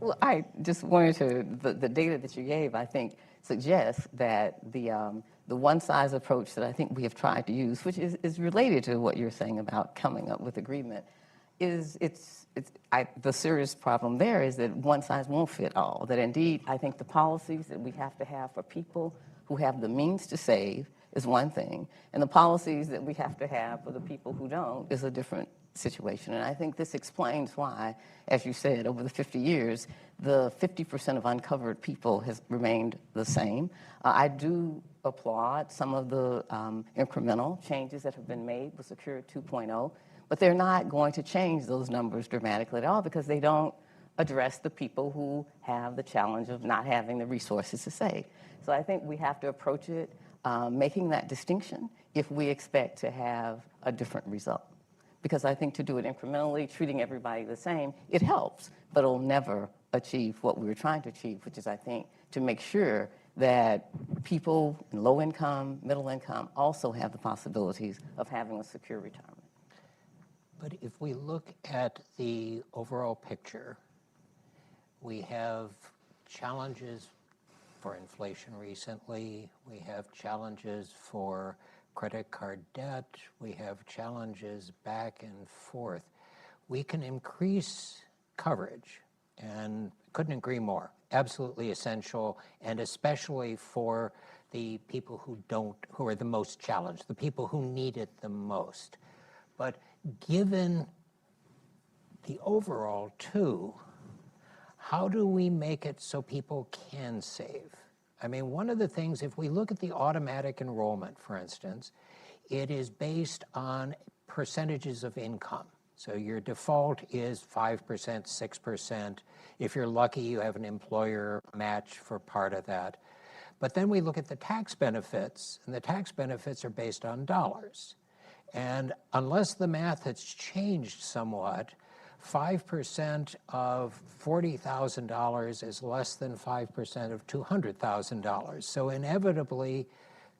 Well, I just wanted to, the data that you gave, I think, suggests that the one-size approach that I think we have tried to use, which is related to what you're saying about coming up with agreement, the serious problem there is that one size won't fit all. That indeed, I think the policies that we have to have for people who have the means to save is one thing, and the policies that we have to have for the people who don't is a different situation. And I think this explains why, as you said, over the 50 years, the 50% of uncovered people has remained the same. I do applaud some of the incremental changes that have been made with Secure 2.0, but they're not going to change those numbers dramatically at all because they don't address the people who have the challenge of not having the resources to save. So I think we have to approach it making that distinction if we expect to have a different result. Because I think to do it incrementally, treating everybody the same, it helps, but it'll never achieve what we were trying to achieve, which is, I think, to make sure that people in low income, middle income also have the possibilities of having a secure retirement. But if we look at the overall picture, we have challenges for inflation recently. We have challenges for credit card debt. We have challenges back and forth. We can increase coverage, and couldn't agree more. Absolutely essential, and especially for the people who are the most challenged, the people who need it the most. But given the overall too, how do we make it so people can save? I mean, one of the things, if we look at the automatic enrollment, for instance, it is based on percentages of income. So your default is 5%, 6%. If you're lucky, you have an employer match for part of that. But then we look at the tax benefits, and the tax benefits are based on dollars. And unless the math has changed somewhat, 5% of $40,000 is less than 5% of $200,000. So inevitably,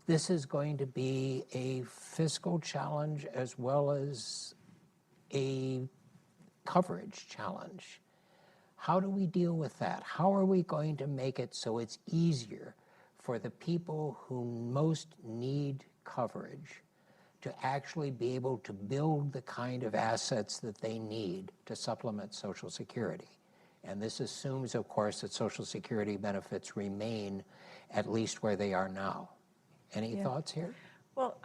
this is going to be a fiscal challenge as well as a coverage challenge. How do we deal with that? How are we going to make it so it's easier for the people who most need coverage to actually be able to build the kind of assets that they need to supplement Social Security? And this assumes, of course, that Social Security benefits remain at least where they are now. Any thoughts here? Well,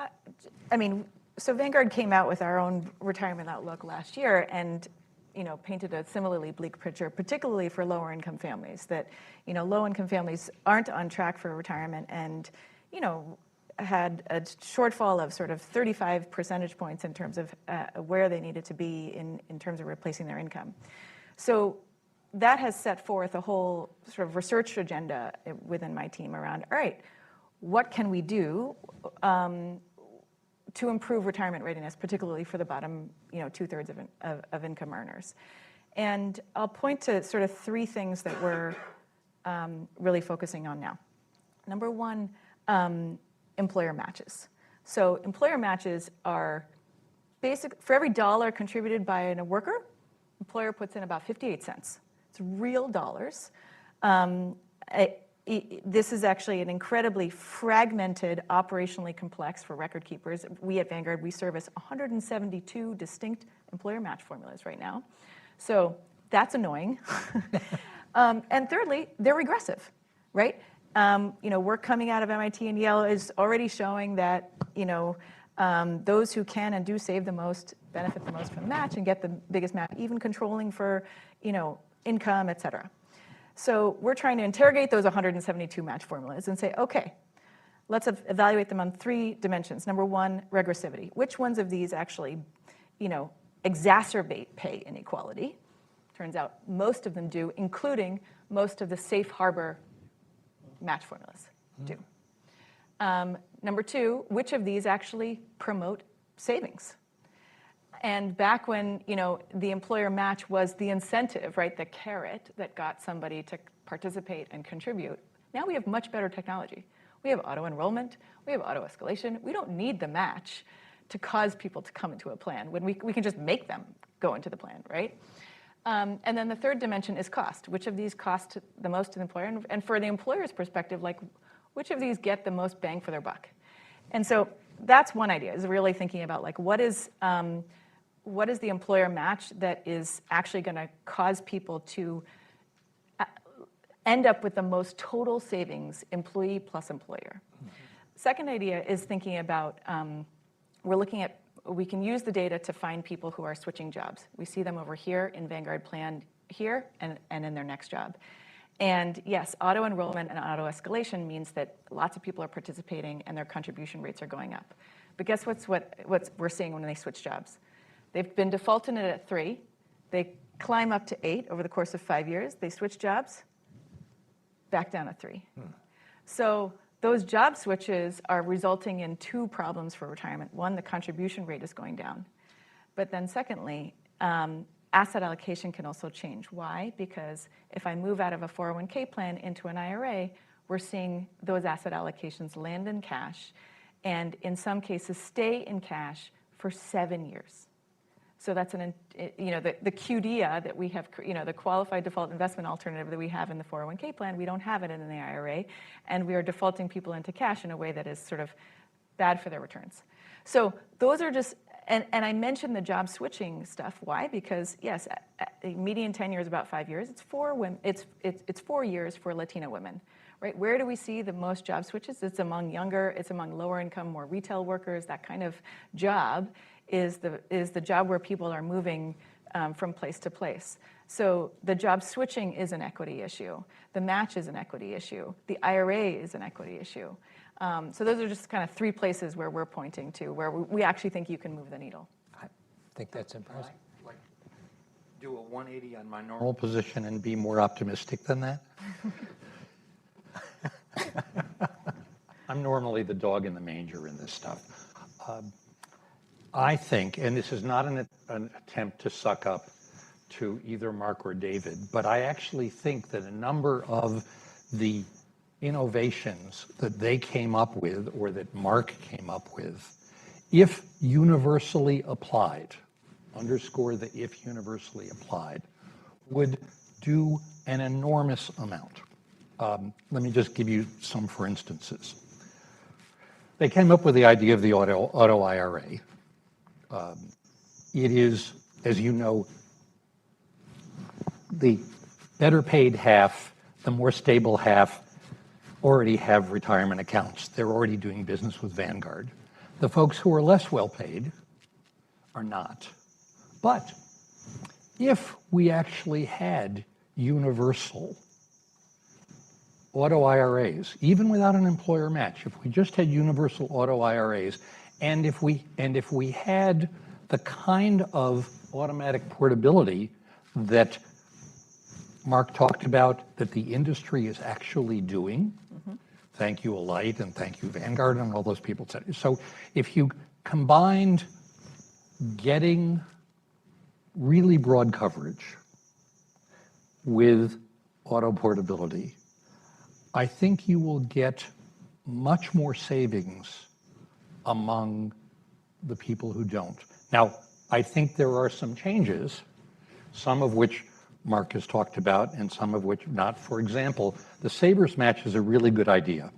I mean, so Vanguard came out with our own retirement outlook last year and, you know, painted a similarly bleak picture, particularly for lower income families, that, you know, low income families aren't on track for retirement and, you know, had a shortfall of sort of 35 percentage points in terms of where they needed to be in terms of replacing their income. So that has set forth a whole sort of research agenda within my team around, all right, what can we do to improve retirement readiness, particularly for the bottom, you know, 2/3 of income earners? And I'll point to sort of three things that we're really focusing on now. Number one, employer matches. So employer matches are basic, for every dollar contributed by a worker, employer puts in about 58 cents. It's real dollars. This is actually an incredibly fragmented, operationally complex for record keepers. We at Vanguard, we service 172 distinct employer match formulas right now. So that's annoying. And thirdly, they're regressive, right? You know, work coming out of MIT and Yale is already showing that, you know, those who can and do save the most benefit the most from the match and get the biggest match, even controlling for, you know, income, et cetera. So we're trying to interrogate those 172 match formulas and say, okay, let's evaluate them on three dimensions. Number one, regressivity. Which ones of these actually, you know, exacerbate pay inequality? Turns out most of them do, including most of the safe harbor match formulas do. Number two, which of these actually promote savings? And back when, you know, the employer match was the incentive, right, the carrot that got somebody to participate and contribute, now we have much better technology. We have auto-enrollment, we have auto-escalation. We don't need the match to cause people to come into a plan when we can just make them go into the plan, right? And then the third dimension is cost. Which of these cost the most to the employer? And for the employer's perspective, like, which of these get the most bang for their buck? And so that's one idea, is really thinking about, like, what is the employer match that is actually going to cause people to end up with the most total savings, employee plus employer? Mm-hmm. Second idea is thinking about, we can use the data to find people who are switching jobs. We see them over here in Vanguard Plan here and in their next job. And yes, auto-enrollment and auto-escalation means that lots of people are participating and their contribution rates are going up. But guess what we're seeing when they switch jobs? They've been defaulting it at 3. They climb up to 8 over the course of 5 years. They switch jobs, back down to 3. So those job switches are resulting in two problems for retirement. One, the contribution rate is going down. But then secondly, asset allocation can also change. Why? Because if I move out of a 401k plan into an IRA, we're seeing those asset allocations land in cash and in some cases stay in cash for 7 years. So that's the QDIA that we have, the qualified default investment alternative that we have in the 401k plan, we don't have it in the IRA, and we are defaulting people into cash in a way that is sort of bad for their returns. So those are just, and I mentioned the job switching stuff. Why? Because yes, median tenure is about 5 years. It's 4 women. It's 4 years for Latina women, right? Where do we see the most job switches? It's among younger, it's among lower income, more retail workers. That kind of job is the job where people are moving from place to place. So the job switching is an equity issue. The match is an equity issue. The IRA is an equity issue. So those are just kind of 3 places where we're pointing to, where we actually think you can move the needle. I think that's impressive. Like, do a 180 on my normal position and be more optimistic than that? I'm normally the dog in the manger in this stuff. I think, and this is not an attempt to suck up to either Mark or David, but I actually think that a number of the innovations that they came up with or that Mark came up with, if universally applied, underscore the if universally applied, would do an enormous amount. Let me just give you some for instances. They came up with the idea of the auto IRA. It is, as you know, the better paid half, the more stable half already have retirement accounts. They're already doing business with Vanguard. The folks who are less well paid are not. But if we actually had universal auto IRAs, even without an employer match, if we just had universal auto IRAs, and if we had the kind of automatic portability that Mark talked about, that the industry is actually doing, thank you Alight and thank you Vanguard and all those people said. So if you combined getting really broad coverage with auto portability, I think you will get much more savings among the people who don't. Now, I think there are some changes, some of which Mark has talked about and some of which not. For example, the Savers Match is a really good idea.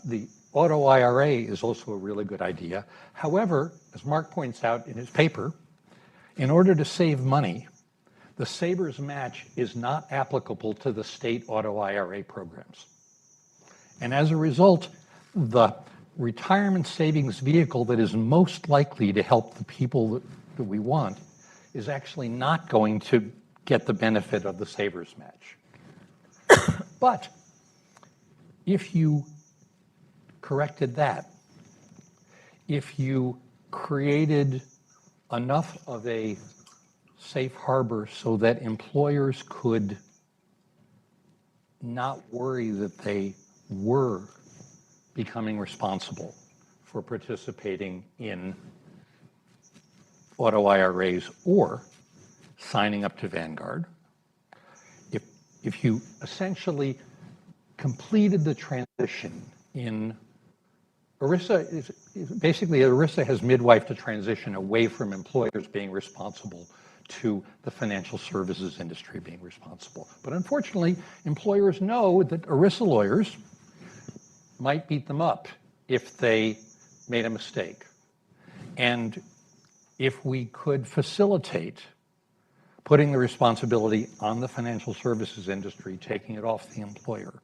The auto IRA is also a really good idea. However, as Mark points out in his paper, in order to save money, the Savers Match is not applicable to the state auto IRA programs. And as a result, the retirement savings vehicle that is most likely to help the people that we want is actually not going to get the benefit of the Savers Match. But if you corrected that, if you created enough of a safe harbor so that employers could not worry that they were becoming responsible for participating in auto IRAs or signing up to Vanguard, if you essentially completed the transition in ERISA, basically ERISA has midwifed a transition away from employers being responsible to the financial services industry being responsible. But unfortunately, employers know that ERISA lawyers might beat them up if they made a mistake. And if we could facilitate putting the responsibility on the financial services industry, taking it off the employer,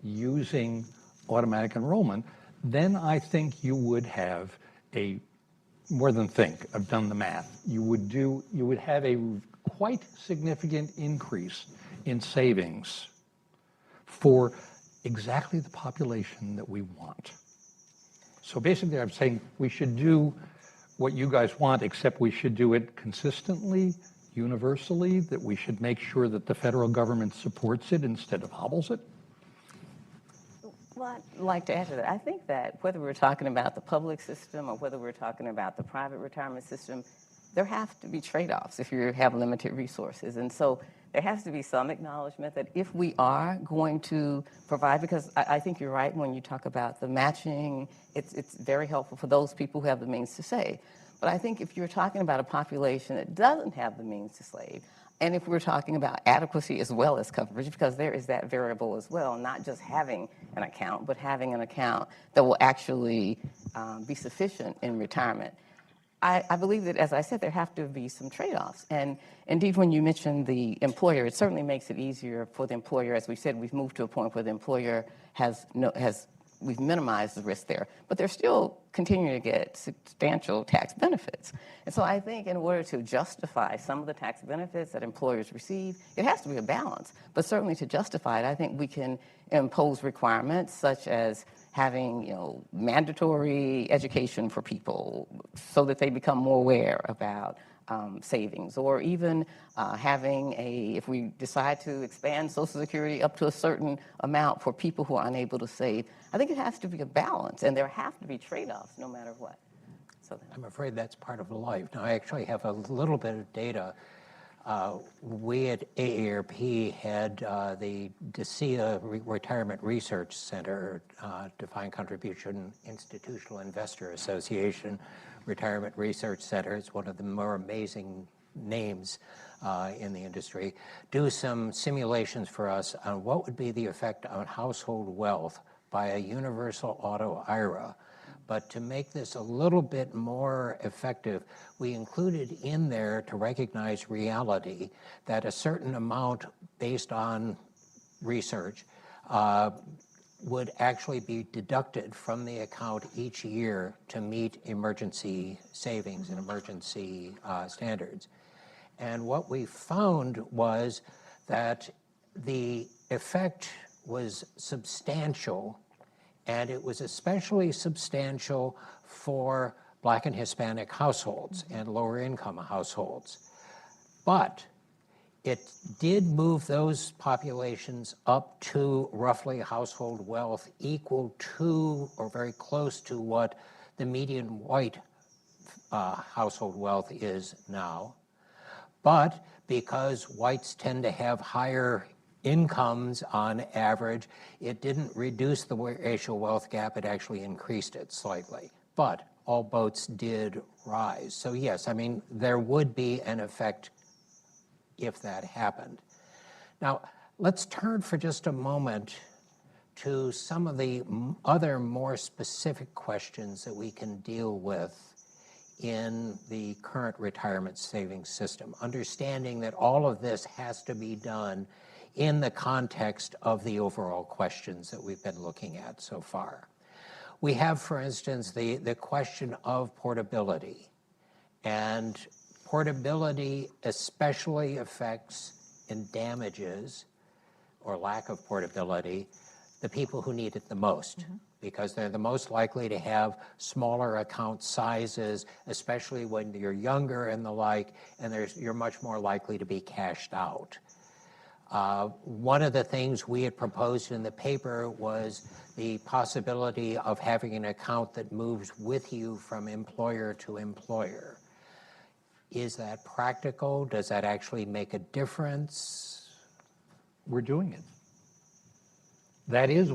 using automatic enrollment, then I think you would have a, more than think, I've done the math, you would have a quite significant increase in savings for exactly the population that we want. So basically I'm saying we should do what you guys want, except we should do it consistently, universally, that we should make sure that the federal government supports it instead of hobbles it. Well, I'd like to add to that. I think that whether we're talking about the public system or whether we're talking about the private retirement system, there have to be trade-offs if you have limited resources. And so there has to be some acknowledgement that if we are going to provide, because I think you're right when you talk about the matching, it's very helpful for those people who have the means to save. But I think if you're talking about a population that doesn't have the means to save, and if we're talking about adequacy as well as coverage, because there is that variable as well, not just having an account, but having an account that will actually be sufficient in retirement. I believe that, as I said, there have to be some trade-offs. And indeed, when you mentioned the employer, it certainly makes it easier for the employer. As we said, we've moved to a point where the employer we've minimized the risk there, but they're still continuing to get substantial tax benefits. And so I think in order to justify some of the tax benefits that employers receive, it has to be a balance. But certainly to justify it, I think we can impose requirements such as having, mandatory education for people so that they become more aware about savings, or even having if we decide to expand Social Security up to a certain amount for people who are unable to save. I think it has to be a balance, and there have to be trade-offs no matter what. So I'm afraid that's part of life. Now, I actually have a little bit of data. We at AARP had the DCIIA Retirement Research Center, Defined Contribution Institutional Investor Association Retirement Research Center. It's one of the more amazing names in the industry, do some simulations for us on what would be the effect on household wealth by a universal auto IRA. But to make this a little bit more effective, we included in there, to recognize reality, that a certain amount based on research would actually be deducted from the account each year to meet emergency savings and emergency standards. And what we found was that the effect was substantial, and it was especially substantial for Black and Hispanic households and lower income households. But it did move those populations up to roughly household wealth equal to or very close to what the median white household wealth is now. But because whites tend to have higher incomes on average, it didn't reduce the racial wealth gap, it actually increased it slightly. But all boats did rise. So yes, I mean, there would be an effect if that happened. Now, let's turn for just a moment to some of the other more specific questions that we can deal with in the current retirement savings system, understanding that all of this has to be done in the context of the overall questions that we've been looking at so far. We have, for instance, the question of portability. And portability especially affects and damages, or lack of portability, the people who need it the most, because they're the most likely to have smaller account sizes, especially when you're younger and the like, and you're much more likely to be cashed out. One of the things we had proposed in the paper was the possibility of having an account that moves with you from employer to employer. Is that practical? Does that actually make a difference? We're doing it. That is,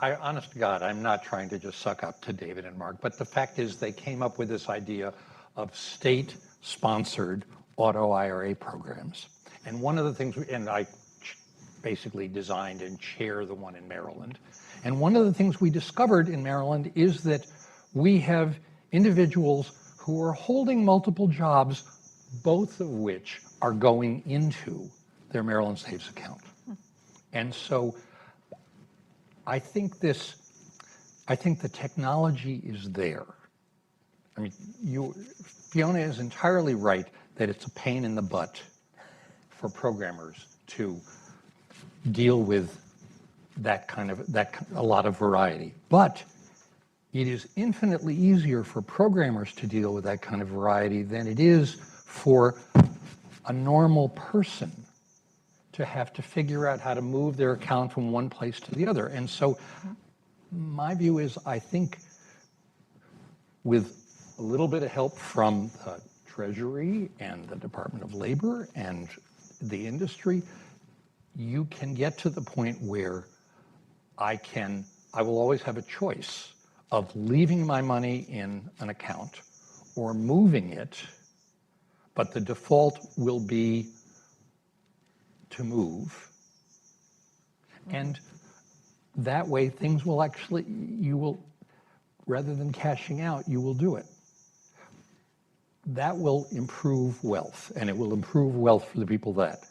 honest to God, I'm not trying to just suck up to David and Mark, but the fact is they came up with this idea of state-sponsored auto IRA programs. And one of the things, and I basically designed and chair the one in Maryland, and one of the things we discovered in Maryland is that we have individuals who are holding multiple jobs, both of which are going into their Maryland Saves account. And so I think the technology is there. I mean, Fiona is entirely right that it's a pain in the butt for programmers to deal with a lot of variety. But it is infinitely easier for programmers to deal with that kind of variety than it is for a normal person to have to figure out how to move their account from one place to the other. And so my view is, I think with a little bit of help from the Treasury and the Department of Labor and the industry, you can get to the point where I will always have a choice of leaving my money in an account or moving it, but the default will be to move. And that way things will actually, rather than cashing out, you will do it. That will improve wealth, and it will improve wealth for the people that.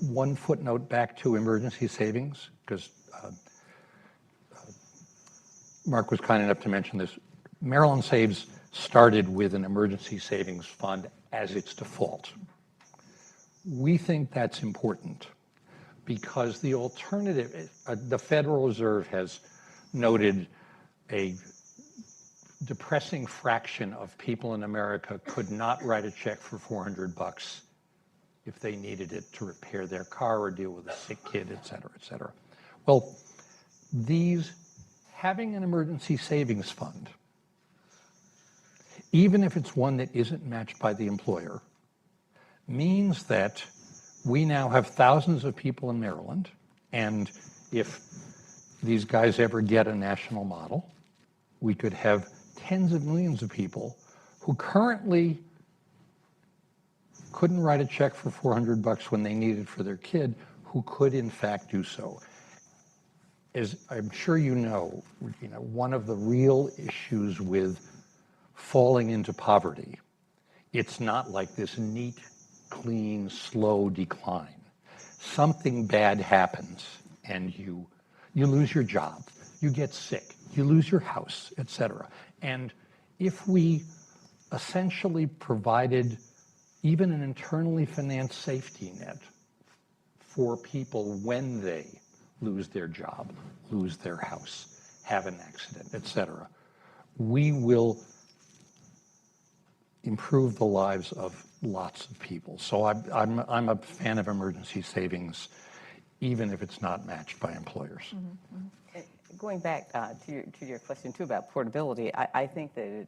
One footnote back to emergency savings, because Mark was kind enough to mention this. Maryland Saves started with an emergency savings fund as its default. We think that's important because the alternative, the Federal Reserve has noted a depressing fraction of people in America could not write a check for $400 if they needed it to repair their car or deal with a sick kid, et cetera, et cetera. Well, having an emergency savings fund, even if it's one that isn't matched by the employer, means that we now have thousands of people in Maryland, and if these guys ever get a national model, we could have tens of millions of people who currently couldn't write a check for $400 when they needed for their kid, who could in fact do so. As I'm sure you know, one of the real issues with falling into poverty, it's not like this neat, clean, slow decline. Something bad happens and you lose your job, you get sick, you lose your house, etc. And if we essentially provided even an internally financed safety net for people when they lose their job, lose their house, have an accident, etc., we will improve the lives of lots of people. So I'm a fan of emergency savings, even if it's not matched by employers. And going back to your question too about portability, I think that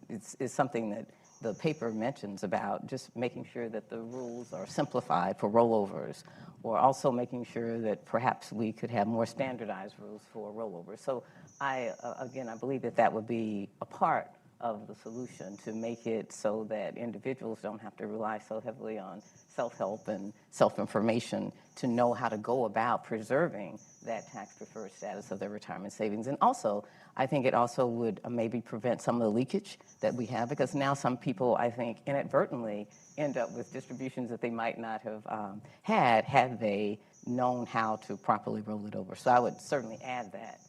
it's something that the paper mentions about just making sure that the rules are simplified for rollovers, or also making sure that perhaps we could have more standardized rules for rollovers. So I believe that that would be a part of the solution to make it so that individuals don't have to rely so heavily on self-help and self-information to know how to go about preserving that tax-preferred status of their retirement savings. And also, I think it also would maybe prevent some of the leakage that we have, because now some people, I think, inadvertently end up with distributions that they might not have had they known how to properly roll it over. So I would certainly add that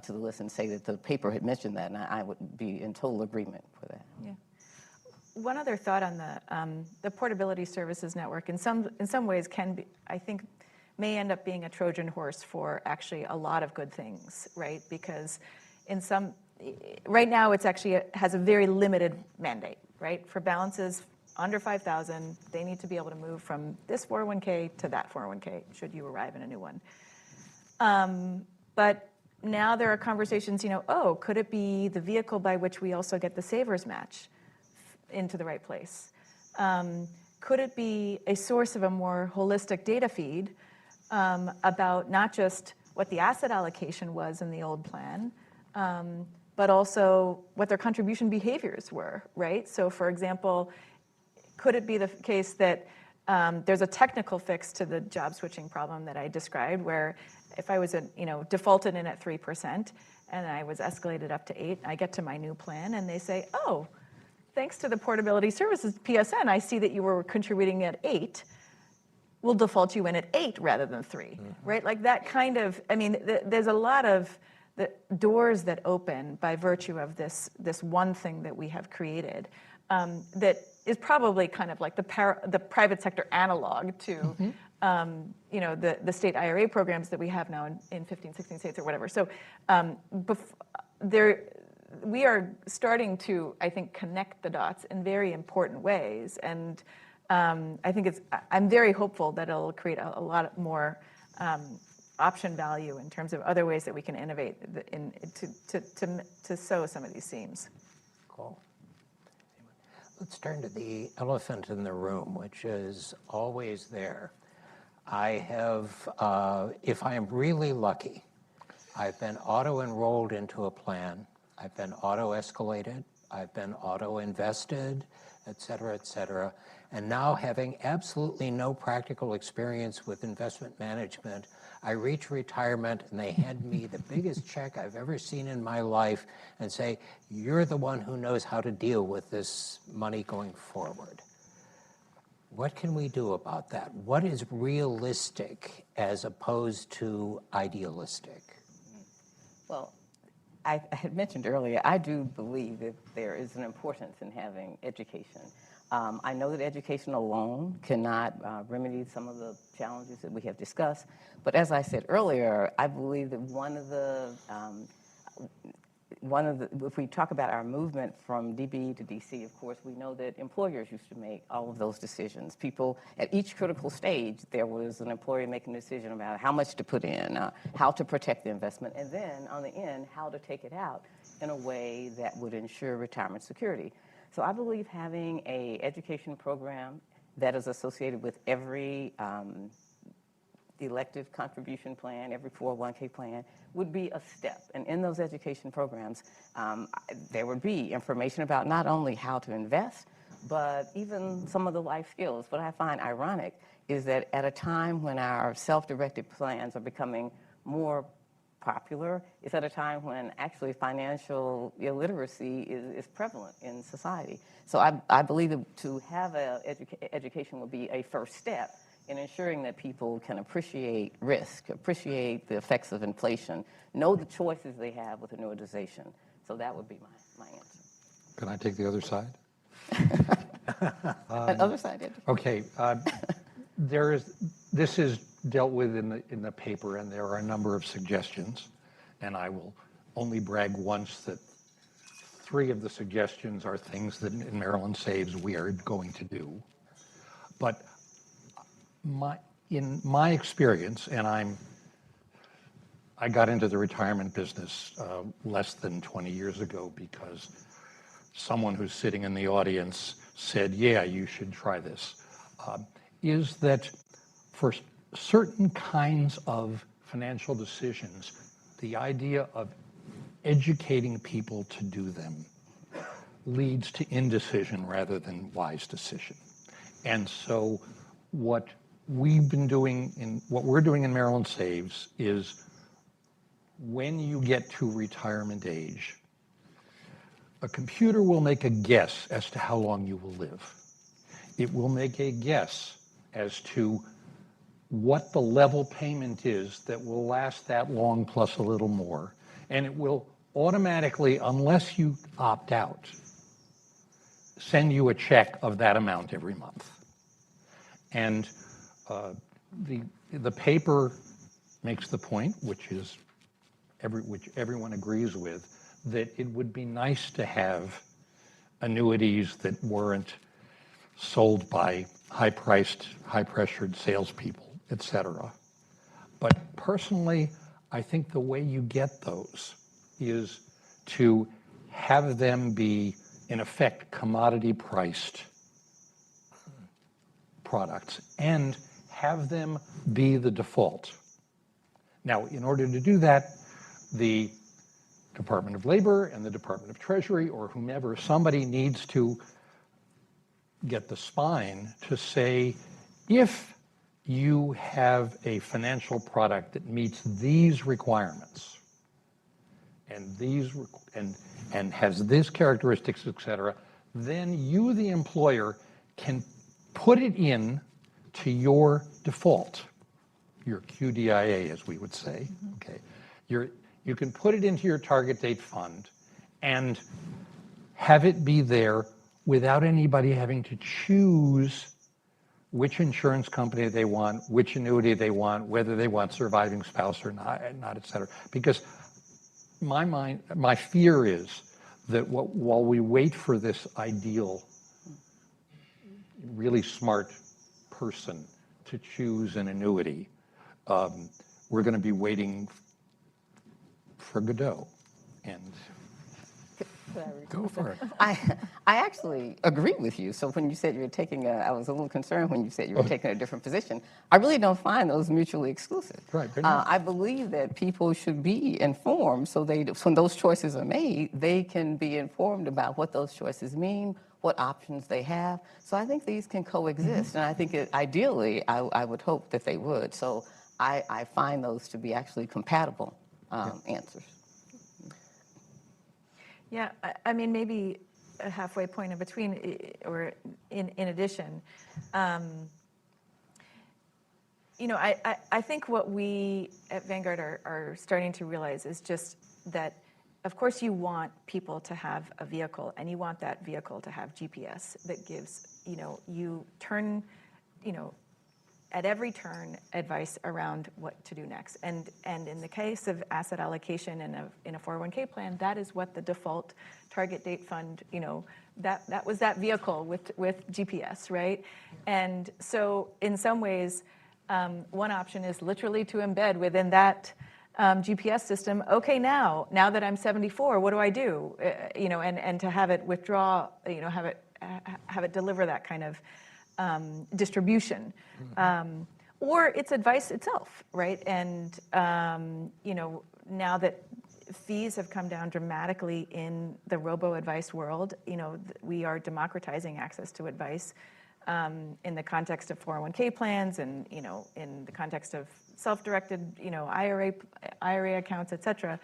to the list and say that the paper had mentioned that, and I would be in total agreement with that. Yeah. One other thought on the Portability Services Network, in some ways can be, I think, may end up being a Trojan horse for actually a lot of good things, right? Because right now it's actually has a very limited mandate, right? For balances under 5,000, they need to be able to move from this 401k to that 401k should you arrive in a new one. But now there are conversations, could it be the vehicle by which we also get the savers match into the right place? Could it be a source of a more holistic data feed about not just what the asset allocation was in the old plan, but also what their contribution behaviors were, right? So for example, could it be the case that there's a technical fix to the job switching problem that I described, where if I was defaulted in at 3% and I was escalated up to 8%, I get to my new plan and they say, oh, thanks to the Portability Services PSN, I see that you were contributing at 8%. We'll default you in at 8% rather than 3%, right? Like that kind of, there's a lot of the doors that open by virtue of this one thing that we have created that is probably kind of like the private sector analog to the state IRA programs that we have now in 15, 16 states or whatever. So we are starting to, I think, connect the dots in very important ways. And I think I'm very hopeful that it'll create a lot more option value in terms of other ways that we can innovate to sow some of these seams. Cool. Let's turn to the elephant in the room, which is always there. I have, if I am really lucky, I've been auto-enrolled into a plan, I've been auto-escalated, I've been auto-invested, et cetera, and now having absolutely no practical experience with investment management, I reach retirement and they hand me the biggest check I've ever seen in my life and say, you're the one who knows how to deal with this money going forward. What can we do about that? What is realistic as opposed to idealistic? Well, I had mentioned earlier, I do believe that there is an importance in having education. I know that education alone cannot remedy some of the challenges that we have discussed, but as I said earlier, I believe that one of the, if we talk about our movement from DB to DC, of course, we know that employers used to make all of those decisions. People, at each critical stage, there was an employer making a decision about how much to put in, how to protect the investment, and then, on the end, how to take it out in a way that would ensure retirement security. So I believe having an education program that is associated with every elective contribution plan, every 401k plan, would be a step. And in those education programs, there would be information about not only how to invest, but even some of the life skills. What I find ironic is that at a time when our self-directed plans are becoming more popular, it's at a time when actually financial illiteracy is prevalent in society. So I believe that to have education will be a first step in ensuring that people can appreciate risk, appreciate the effects of inflation, know the choices they have with annuitization. So that would be my answer. Can I take the other side? The other side, education. Okay, this is dealt with in the paper, and there are a number of suggestions, and I will only brag once that 3 of the suggestions are things that in Maryland Saves we are going to do. But in my experience, and I got into the retirement business less than 20 years ago because someone who's sitting in the audience said, yeah, you should try this, is that for certain kinds of financial decisions, the idea of educating people to do them leads to indecision rather than wise decision. And so what we're doing in Maryland Saves is when you get to retirement age, a computer will make a guess as to how long you will live. It will make a guess as to what the level payment is that will last that long plus a little more. And it will automatically, unless you opt out, send you a check of that amount every month. And the paper makes the point, which everyone agrees with, that it would be nice to have annuities that weren't sold by high-priced, high-pressured salespeople, et cetera. But personally, I think the way you get those is to have them be, in effect, commodity-priced products and have them be the default. Now, in order to do that, the Department of Labor and the Department of Treasury or whomever, somebody needs to get the spine to say, if you have a financial product that meets these requirements and has these characteristics, et cetera, then you, the employer, can put it in to your default, your QDIA, as we would say. Okay, you can put it into your target date fund and have it be there without anybody having to choose which insurance company they want, which annuity they want, whether they want surviving spouse or not, et cetera. Because my fear is that while we wait for this ideal, really smart person to choose an annuity, we're going to be waiting for Godot. And go for it. I actually agree with you. So when you said you were taking I was a little concerned when you said you were taking a different position. I really don't find those mutually exclusive. Right, they're not. I believe that people should be informed so when those choices are made, they can be informed about what those choices mean, what options they have. So I think these can coexist. And I think ideally, I would hope that they would. So I find those to be actually compatible answers. Yeah, I mean, maybe a halfway point in between, or in addition. You know, I think what we at Vanguard are starting to realize is just that, of course, you want people to have a vehicle, and you want that vehicle to have GPS that gives, you turn, at every turn, advice around what to do next. And in the case of asset allocation in a 401k plan, that is what the default target date fund, that was that vehicle with GPS, right? And so in some ways, one option is literally to embed within that GPS system, okay, now that I'm 74, what do I do? And to have it withdraw, have it deliver that kind of distribution, or it's advice itself, right? And now that fees have come down dramatically in the robo-advice world, we are democratizing access to advice in the context of 401k plans and in the context of self-directed IRA accounts, et cetera.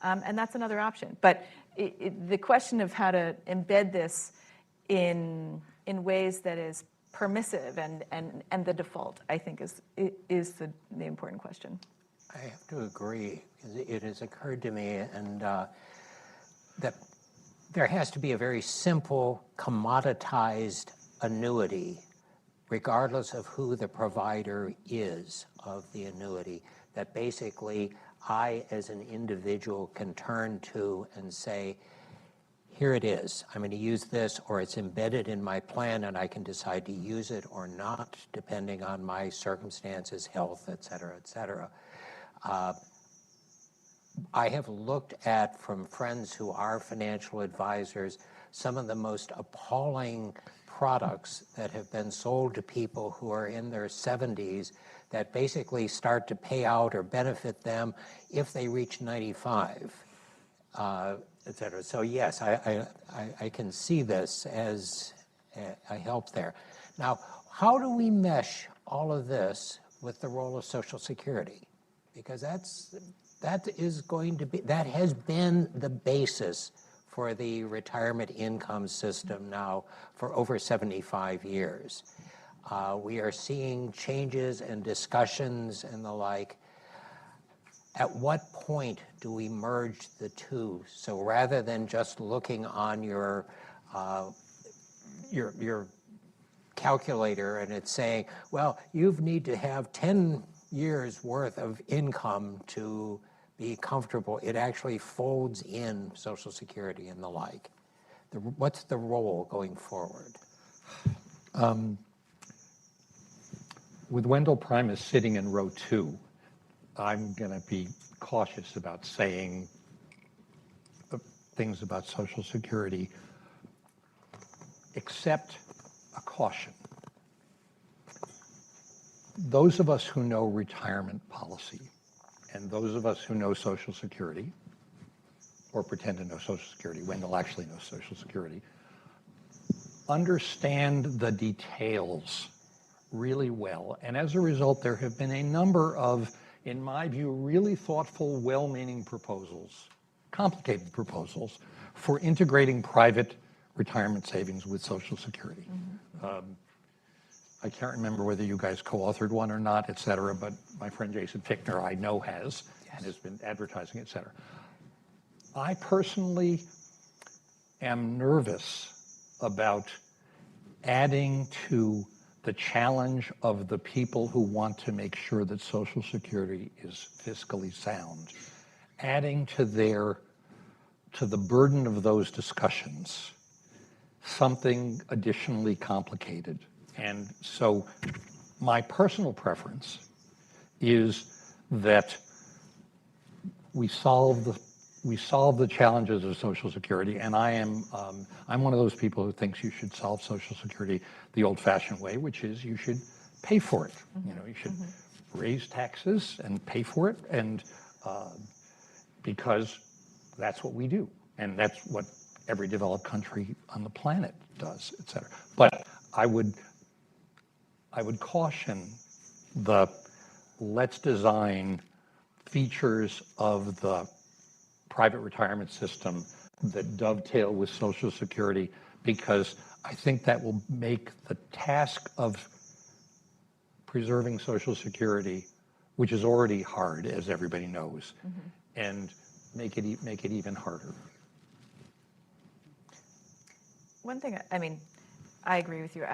And that's another option. But the question of how to embed this in ways that is permissive and the default, I think, is the important question. I have to agree. It has occurred to me that there has to be a very simple, commoditized annuity, regardless of who the provider is of the annuity, that basically I, as an individual, can turn to and say, here it is. I'm going to use this, or it's embedded in my plan, and I can decide to use it or not, depending on my circumstances, health, et cetera, et cetera. I have looked at, from friends who are financial advisors, some of the most appalling products that have been sold to people who are in their 70s that basically start to pay out or benefit them if they reach 95, et cetera. So yes, I can see this as a help there. Now, how do we mesh all of this with the role of Social Security? Because that has been the basis for the retirement income system now for over 75 years. We are seeing changes and discussions and the like. At what point do we merge the two? So rather than just looking on your calculator and it's saying, well, you need to have 10 years worth of income to be comfortable, it actually folds in Social Security and the like. What's the role going forward? With Wendell Primus sitting in row 2, I'm going to be cautious about saying things about Social Security, except a caution. Those of us who know retirement policy and those of us who know Social Security, or pretend to know Social Security, Wendell actually knows Social Security, understand the details really well. And as a result, there have been a number of, in my view, really thoughtful, well-meaning proposals, complicated proposals, for integrating private retirement savings with Social Security. Mm-hmm. I can't remember whether you guys co-authored one or not, et cetera, but my friend Jason Fichtner I know has, and has been advertising, et cetera. I personally am nervous about adding to the challenge of the people who want to make sure that Social Security is fiscally sound, adding to the burden of those discussions something additionally complicated. And so my personal preference is that we solve the challenges of Social Security, and I'm one of those people who thinks you should solve Social Security the old-fashioned way, which is you should pay for it. Mm-hmm. You should raise taxes and pay for it, and because that's what we do, and that's what every developed country on the planet does, et cetera. But I would caution the let's design features of the private retirement system that dovetail with Social Security, because I think that will make the task of preserving Social Security, which is already hard, as everybody knows, and make it even harder. One thing, I mean, I agree with you.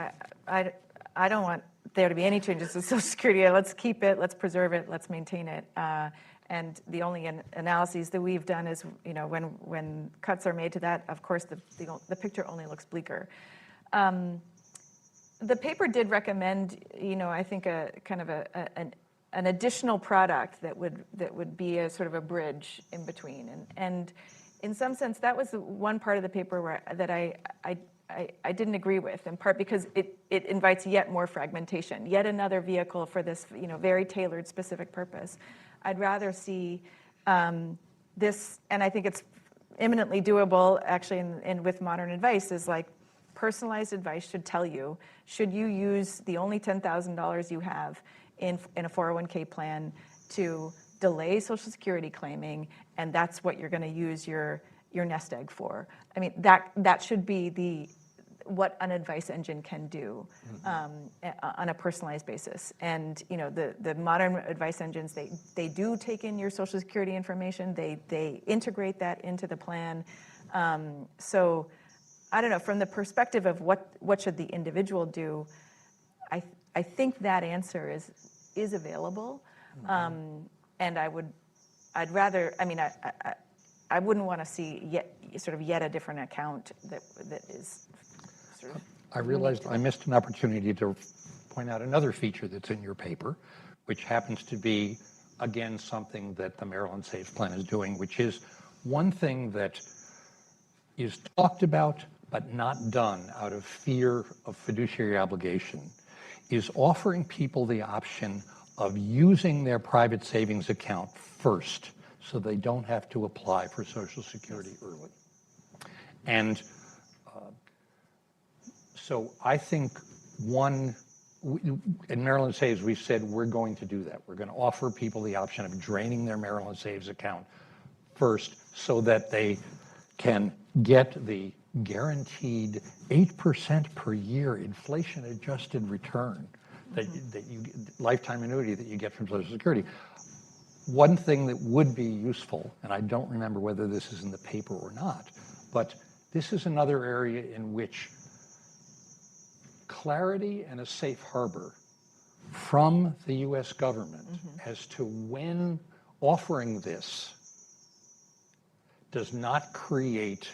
I don't want there to be any changes to Social Security. Let's keep it, let's preserve it, let's maintain it. And the only analyses that we've done is, when cuts are made to that, of course, the picture only looks bleaker. The paper did recommend, I think a kind of an additional product that would be a sort of a bridge in between. And in some sense, that was the one part of the paper that I I didn't agree with, in part because it invites yet more fragmentation, yet another vehicle for this very tailored specific purpose. I'd rather see this, and I think it's imminently doable actually in with modern advice, is like personalized advice should tell you, should you use the only $10,000 you have in a 401k plan to delay Social Security claiming, and that's what you're going to use your nest egg for. I mean, that should be what an advice engine can do on a personalized basis. And the modern advice engines, they do take in your Social Security information. They integrate that into the plan. So I don't know, from the perspective of what should the individual do, I think that answer is available. And I'd rather, I mean, I wouldn't want to see yet a different account that is sort of. I realized I missed an opportunity to point out another feature that's in your paper, which happens to be, again, something that the Maryland Saves Plan is doing, which is one thing that is talked about but not done out of fear of fiduciary obligation is offering people the option of using their private savings account first so they don't have to apply for Social Security early. And so I think in Maryland Saves, we've said we're going to do that. We're going to offer people the option of draining their Maryland Saves account first so that they can get the guaranteed 8% per year inflation-adjusted return that you lifetime annuity that you get from Social Security. One thing that would be useful, and I don't remember whether this is in the paper or not, but this is another area in which clarity and a safe harbor from the U.S. government as to when offering this does not create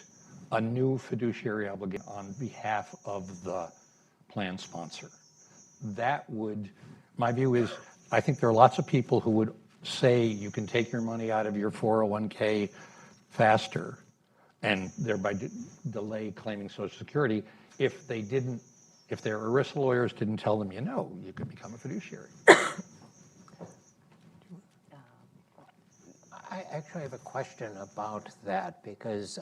a new fiduciary obligation on behalf of the plan sponsor. That would, my view is, I think there are lots of people who would say you can take your money out of your 401k faster and thereby delay claiming Social Security if their ERISA lawyers didn't tell them, you could become a fiduciary. I actually have a question about that because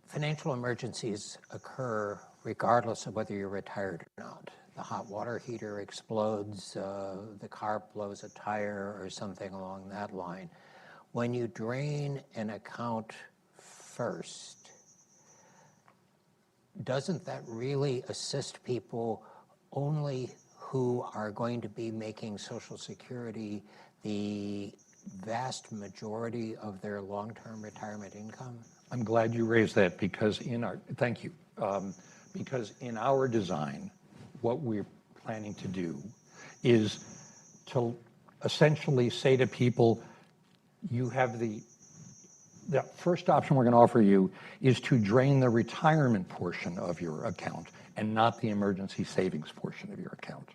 financial emergencies occur regardless of whether you're retired or not. The hot water heater explodes, the car blows a tire or something along that line. When you drain an account first, doesn't that really assist people only who are going to be making Social Security the vast majority of their long-term retirement income? I'm glad you raised that because thank you, because in our design, what we're planning to do is to essentially say to people, you have the first option we're going to offer you is to drain the retirement portion of your account and not the emergency savings portion of your account.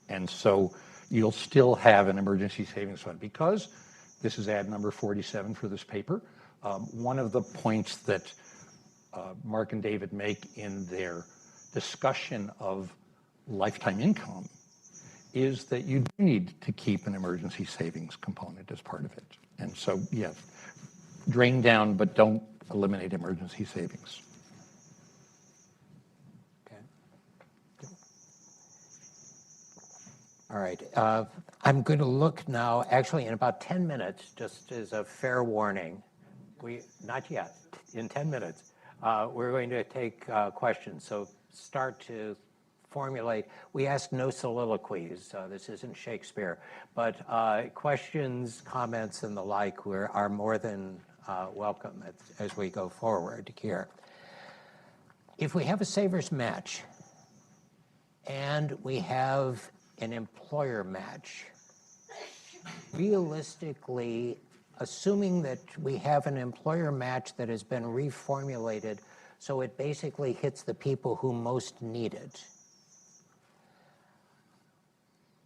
And so you'll still have an emergency savings fund because this is ad number 47 for this paper. One of the points that Mark and David make in their discussion of lifetime income is that you do need to keep an emergency savings component as part of it. And so, yeah, drain down, but don't eliminate emergency savings. Okay. All right. I'm going to look now, actually in about 10 minutes, just as a fair warning. Not yet. In 10 minutes, we're going to take questions. So start to formulate. We ask no soliloquies. This isn't Shakespeare. But questions, comments, and the like are more than welcome as we go forward here. If we have a savers match and we have an employer match, realistically, assuming that we have an employer match that has been reformulated so it basically hits the people who most need it,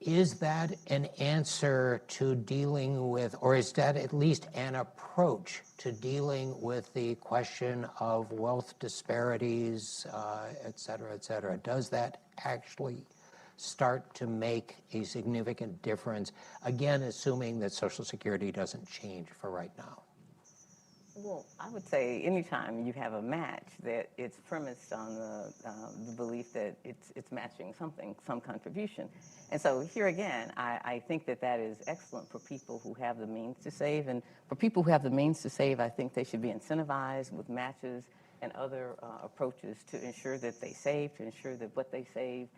Is that an answer to dealing with, or is that at least an approach to dealing with the question of wealth disparities, et cetera, et cetera? Does that actually start to make a significant difference? Again, assuming that Social Security doesn't change for right now. Well, I would say anytime you have a match, that it's premised on the belief that it's matching something, some contribution. And so here again, I think that is excellent for people who have the means to save. And for people who have the means to save, I think they should be incentivized with matches and other approaches to ensure that they save, to ensure that what they save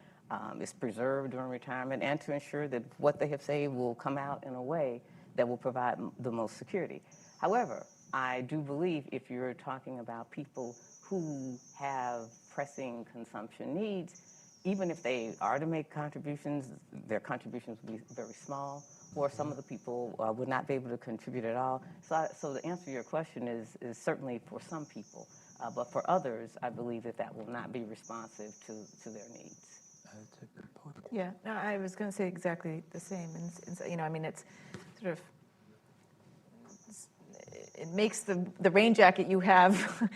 is preserved during retirement, and to ensure that what they have saved will come out in a way that will provide the most security. However, I do believe if you're talking about people who have pressing consumption needs, even if they are to make contributions, their contributions will be very small, or some of the people would not be able to contribute at all. So the answer to your question is certainly for some people, but for others, I believe that will not be responsive to their needs. That's a good point. Yeah, no, I was going to say exactly the same. And I mean, it's sort of, it makes the rain jacket you have,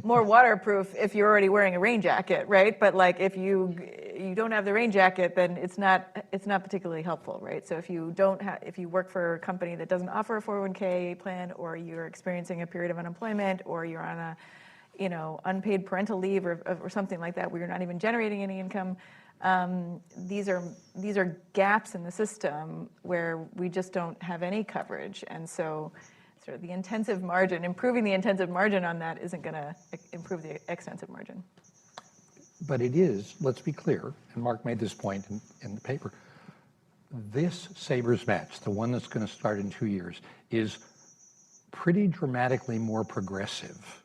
more waterproof if you're already wearing a rain jacket, right? But like if you don't have the rain jacket, then it's not particularly helpful, right? So if you work for a company that doesn't offer a 401k plan, or you're experiencing a period of unemployment, or you're on a unpaid parental leave or something like that, where you're not even generating any income, these are gaps in the system where we just don't have any coverage. And so sort of improving the intensive margin on that isn't going to improve the extensive margin. But it is, let's be clear, and Mark made this point in the paper, this Savers match, the one that's going to start in 2 years, is pretty dramatically more progressive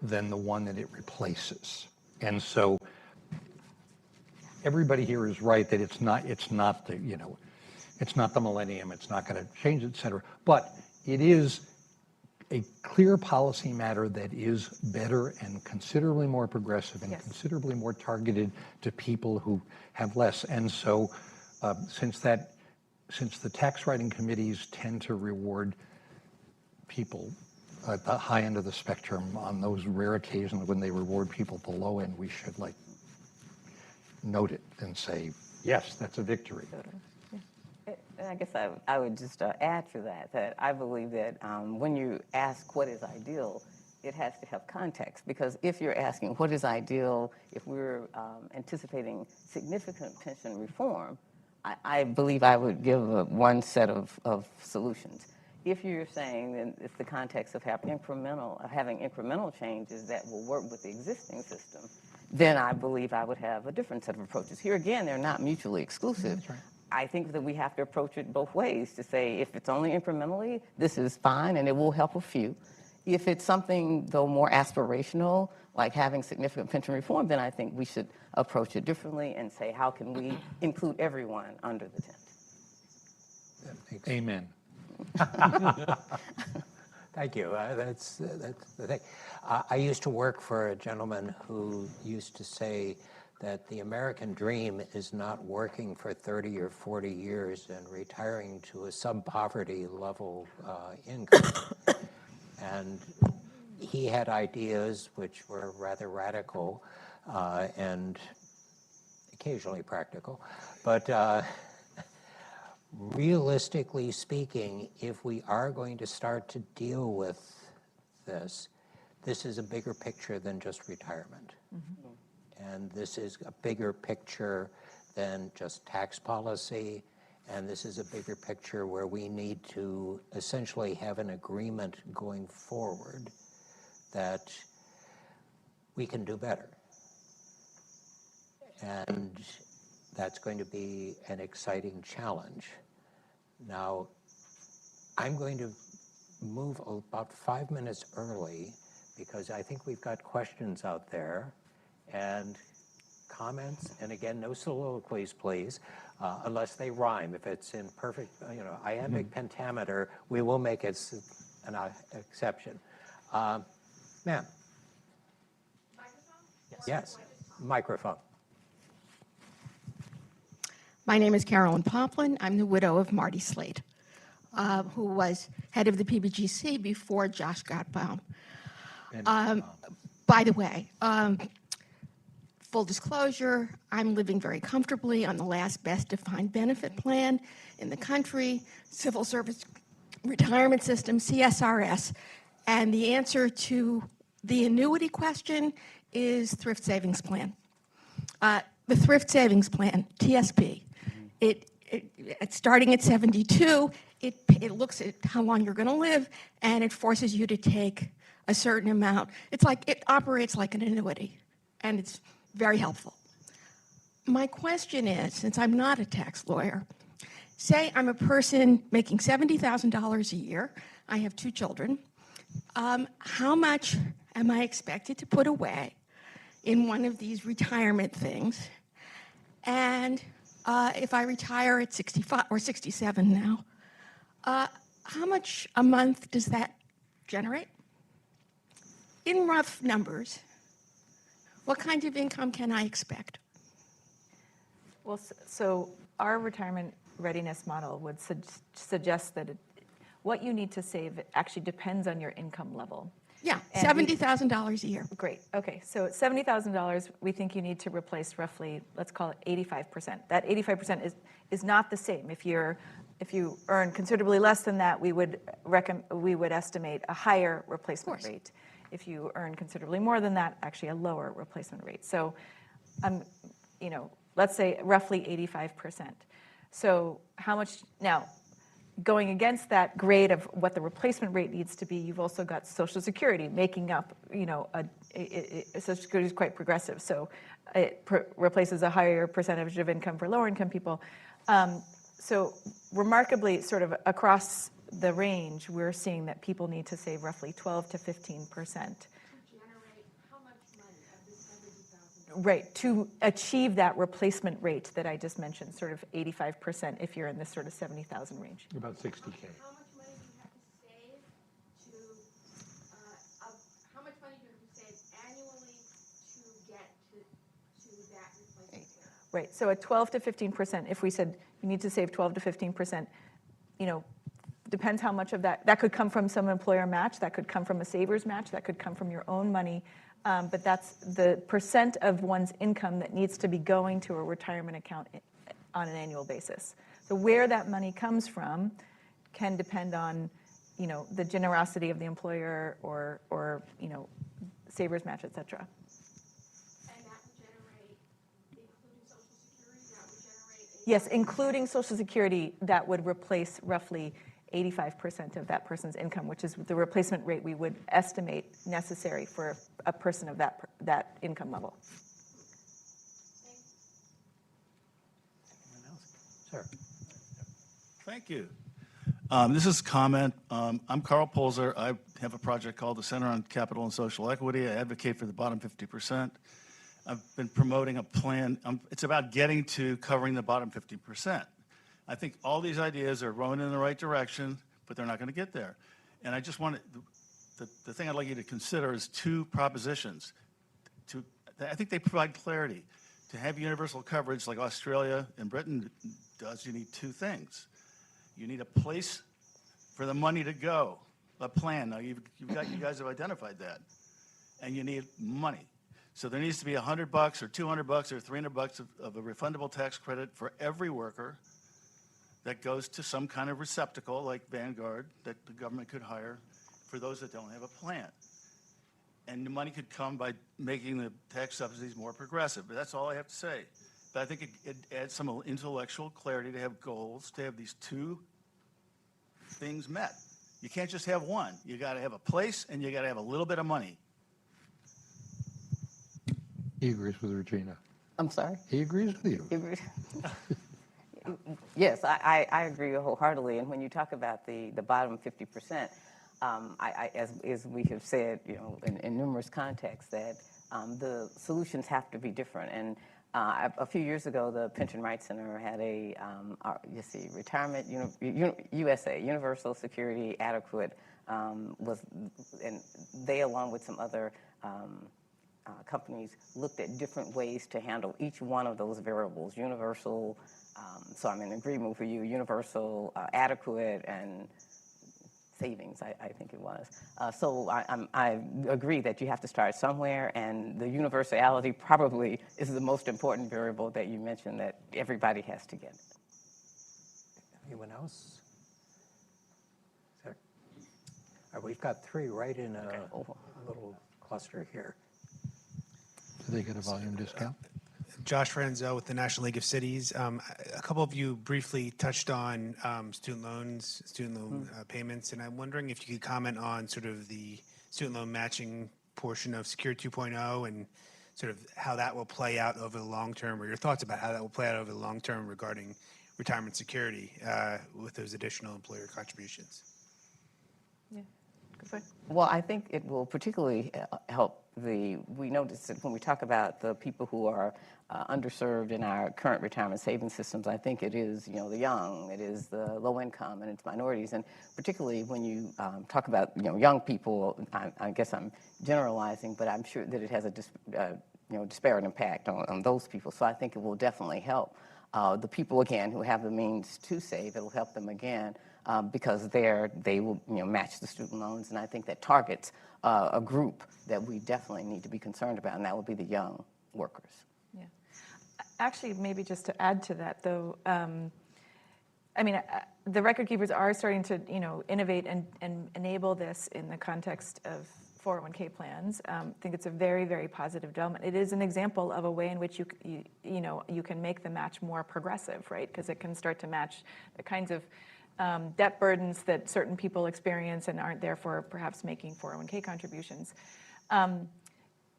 than the one that it replaces. And so everybody here is right that it's not the millennium, it's not going to change, et cetera. But it is a clear policy matter that is better and considerably more progressive and considerably more targeted to people who have less. And so since the tax writing committees tend to reward people at the high end of the spectrum, on those rare occasions when they reward people below end, we should note it and say, yes, that's a victory. And I guess I would just add to that I believe that when you ask what is ideal, it has to have context. Because if you're asking what is ideal, if we're anticipating significant pension reform, I believe I would give one set of solutions. If you're saying that it's the context of having incremental changes that will work with the existing system, then I believe I would have a different set of approaches. Here again, they're not mutually exclusive. That's right. I think that we have to approach it both ways to say if it's only incrementally, this is fine and it will help a few. If it's something, though, more aspirational, like having significant pension reform, then I think we should approach it differently and say, how can we include everyone under the tent? Amen. Thank you. That's the thing. I used to work for a gentleman who used to say that the American dream is not working for 30 or 40 years and retiring to a sub-poverty level income. And he had ideas which were rather radical and occasionally practical. But realistically speaking, if we are going to start to deal with this is a bigger picture than just retirement. Mm-hmm. And this is a bigger picture than just tax policy. And this is a bigger picture where we need to essentially have an agreement going forward that we can do better. And that's going to be an exciting challenge. Now, I'm going to move about 5 minutes early because I think we've got questions out there and comments. And again, no soliloquies, please, unless they rhyme. If it's in perfect, iambic pentameter, we will make it an exception. Ma'am. Microphone? Yes, microphone. My name is Carolyn Poplin. I'm the widow of Marty Slade, who was head of the PBGC before Josh Gottbaum. By the way, full disclosure, I'm living very comfortably on the last best defined benefit plan in the country, Civil Service Retirement System, CSRS. And the answer to the annuity question is Thrift Savings Plan. The Thrift Savings Plan, TSP, it's starting at 72, it looks at how long you're going to live, and it forces you to take a certain amount. It operates like an annuity, and it's very helpful. My question is, since I'm not a tax lawyer, say I'm a person making $70,000 a year, I have 2 children, how much am I expected to put away in one of these retirement things? And if I retire at 65 or 67 now, how much a month does that generate? In rough numbers, what kind of income can I expect? Well, so our retirement readiness model would suggest that what you need to save actually depends on your income level. Yeah, And $70,000 a year. Great. Okay. So at $70,000, we think you need to replace roughly, let's call it 85%. That 85% is not the same. If you earn considerably less than that, we would estimate a higher replacement rate. If you earn considerably more than that, actually a lower replacement rate. So, let's say roughly 85%. So how much now? Going against that grade of what the replacement rate needs to be, you've also got Social Security making up, Social Security is quite progressive, so it replaces a higher percentage of income for lower income people. So remarkably, sort of across the range, we're seeing that people need to save roughly 12 to 15%. Right, to achieve that replacement rate that I just mentioned, sort of 85% if you're in this sort of 70,000 range. About 60K. How much money do you have to save how much money do you have to save annually to get to that replacement rate? Right, so at 12 to 15%, if we said you need to save 12 to 15%, depends how much of that could come from some employer match, that could come from a saver's match, that could come from your own money. But that's the percent of one's income that needs to be going to a retirement account on an annual basis. So where that money comes from can depend on, the generosity of the employer or saver's match, et cetera. And that would generate, including Social Security, that would generate Yes, including Social Security, that would replace roughly 85% of that person's income, which is the replacement rate we would estimate necessary for a person of that income level. Sir. Thank you. This is a comment. I'm Carl Polzer. I have a project called the Center on Capital and Social Equity. I advocate for the bottom 50%. I've been promoting a plan. It's about getting to covering the bottom 50%. I think all these ideas are rowing in the right direction, but they're not going to get there. And I just want the thing I'd like you to consider is 2 propositions. I think they provide clarity. To have universal coverage like Australia and Britain does, you need 2 things. You need a place for the money to go, a plan. Now, you guys have identified that. And you need money. So there needs to be $100 or $200 or $300 of a refundable tax credit for every worker that goes to some kind of receptacle like Vanguard that the government could hire for those that don't have a plan. And the money could come by making the tax subsidies more progressive. But that's all I have to say. But I think it adds some intellectual clarity to have goals, to have these 2 things met. You can't just have one. You got to have a place and you got to have a little bit of money. He agrees with Regina. I'm sorry? He agrees with you. Yes, I agree wholeheartedly. And when you talk about the bottom 50%, as we have said, in numerous contexts, that the solutions have to be different. And a few years ago, the Pension Rights Center had a retirement USA Universal Security Adequate and they, along with some other companies, looked at different ways to handle each one of those variables: universal, So I'm in agreement with you, universal, adequate, and savings, I think it was. So I agree that you have to start somewhere, and the universality probably is the most important variable that you mentioned, that everybody has to get. Anyone else? We've got three right in a little cluster here. Do they get a volume discount? Josh Renzo with the National League of Cities. A couple of you briefly touched on student loan payments, and I'm wondering if you could comment on sort of the student loan matching portion of Secure 2.0 and sort of how that will play out over the long term, or your thoughts about how that will play out over the long term regarding retirement security with those additional employer contributions. Yeah, good point. Well, I think it will particularly help we notice that when we talk about the people who are underserved in our current retirement savings systems, I think it is, the young, it is the low income, and it's minorities. And particularly when you talk about, young people, I guess I'm generalizing, but I'm sure that it has a disparate impact on those people. So I think it will definitely help the people, again, who have the means to save. It'll help them again because they will match the student loans. And I think that targets a group that we definitely need to be concerned about, and that would be the young workers. Yeah. Actually, maybe just to add to that, though, the record keepers are starting to, innovate and enable this in the context of 401k plans. I think it's a very, very positive development. It is an example of a way in which you can make the match more progressive, right? Because it can start to match the kinds of debt burdens that certain people experience and aren't therefore perhaps making 401k contributions. I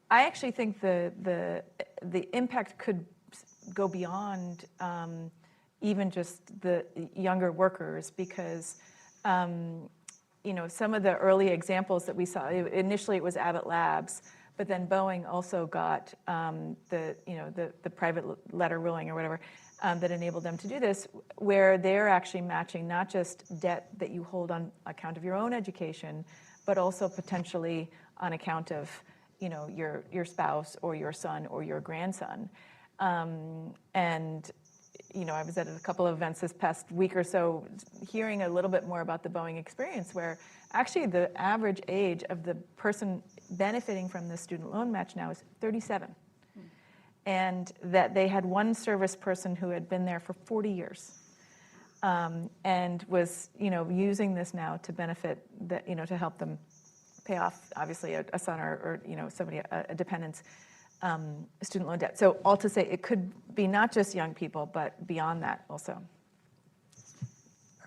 actually think the impact could go beyond even just the younger workers, because some of the early examples that we saw, initially it was Abbott Labs, but then Boeing also got the private letter ruling or whatever that enabled them to do this, where they're actually matching not just debt that you hold on account of your own education, but also potentially on account of your spouse or your son or your grandson. I was at a couple of events this past week or so, hearing a little bit more about the Boeing experience, where actually the average age of the person benefiting from the student loan match now is 37. And that they had one service person who had been there for 40 years and was, using this now to benefit, to help them pay off, obviously, a son or somebody, a dependent's student loan debt. So all to say, it could be not just young people, but beyond that also. All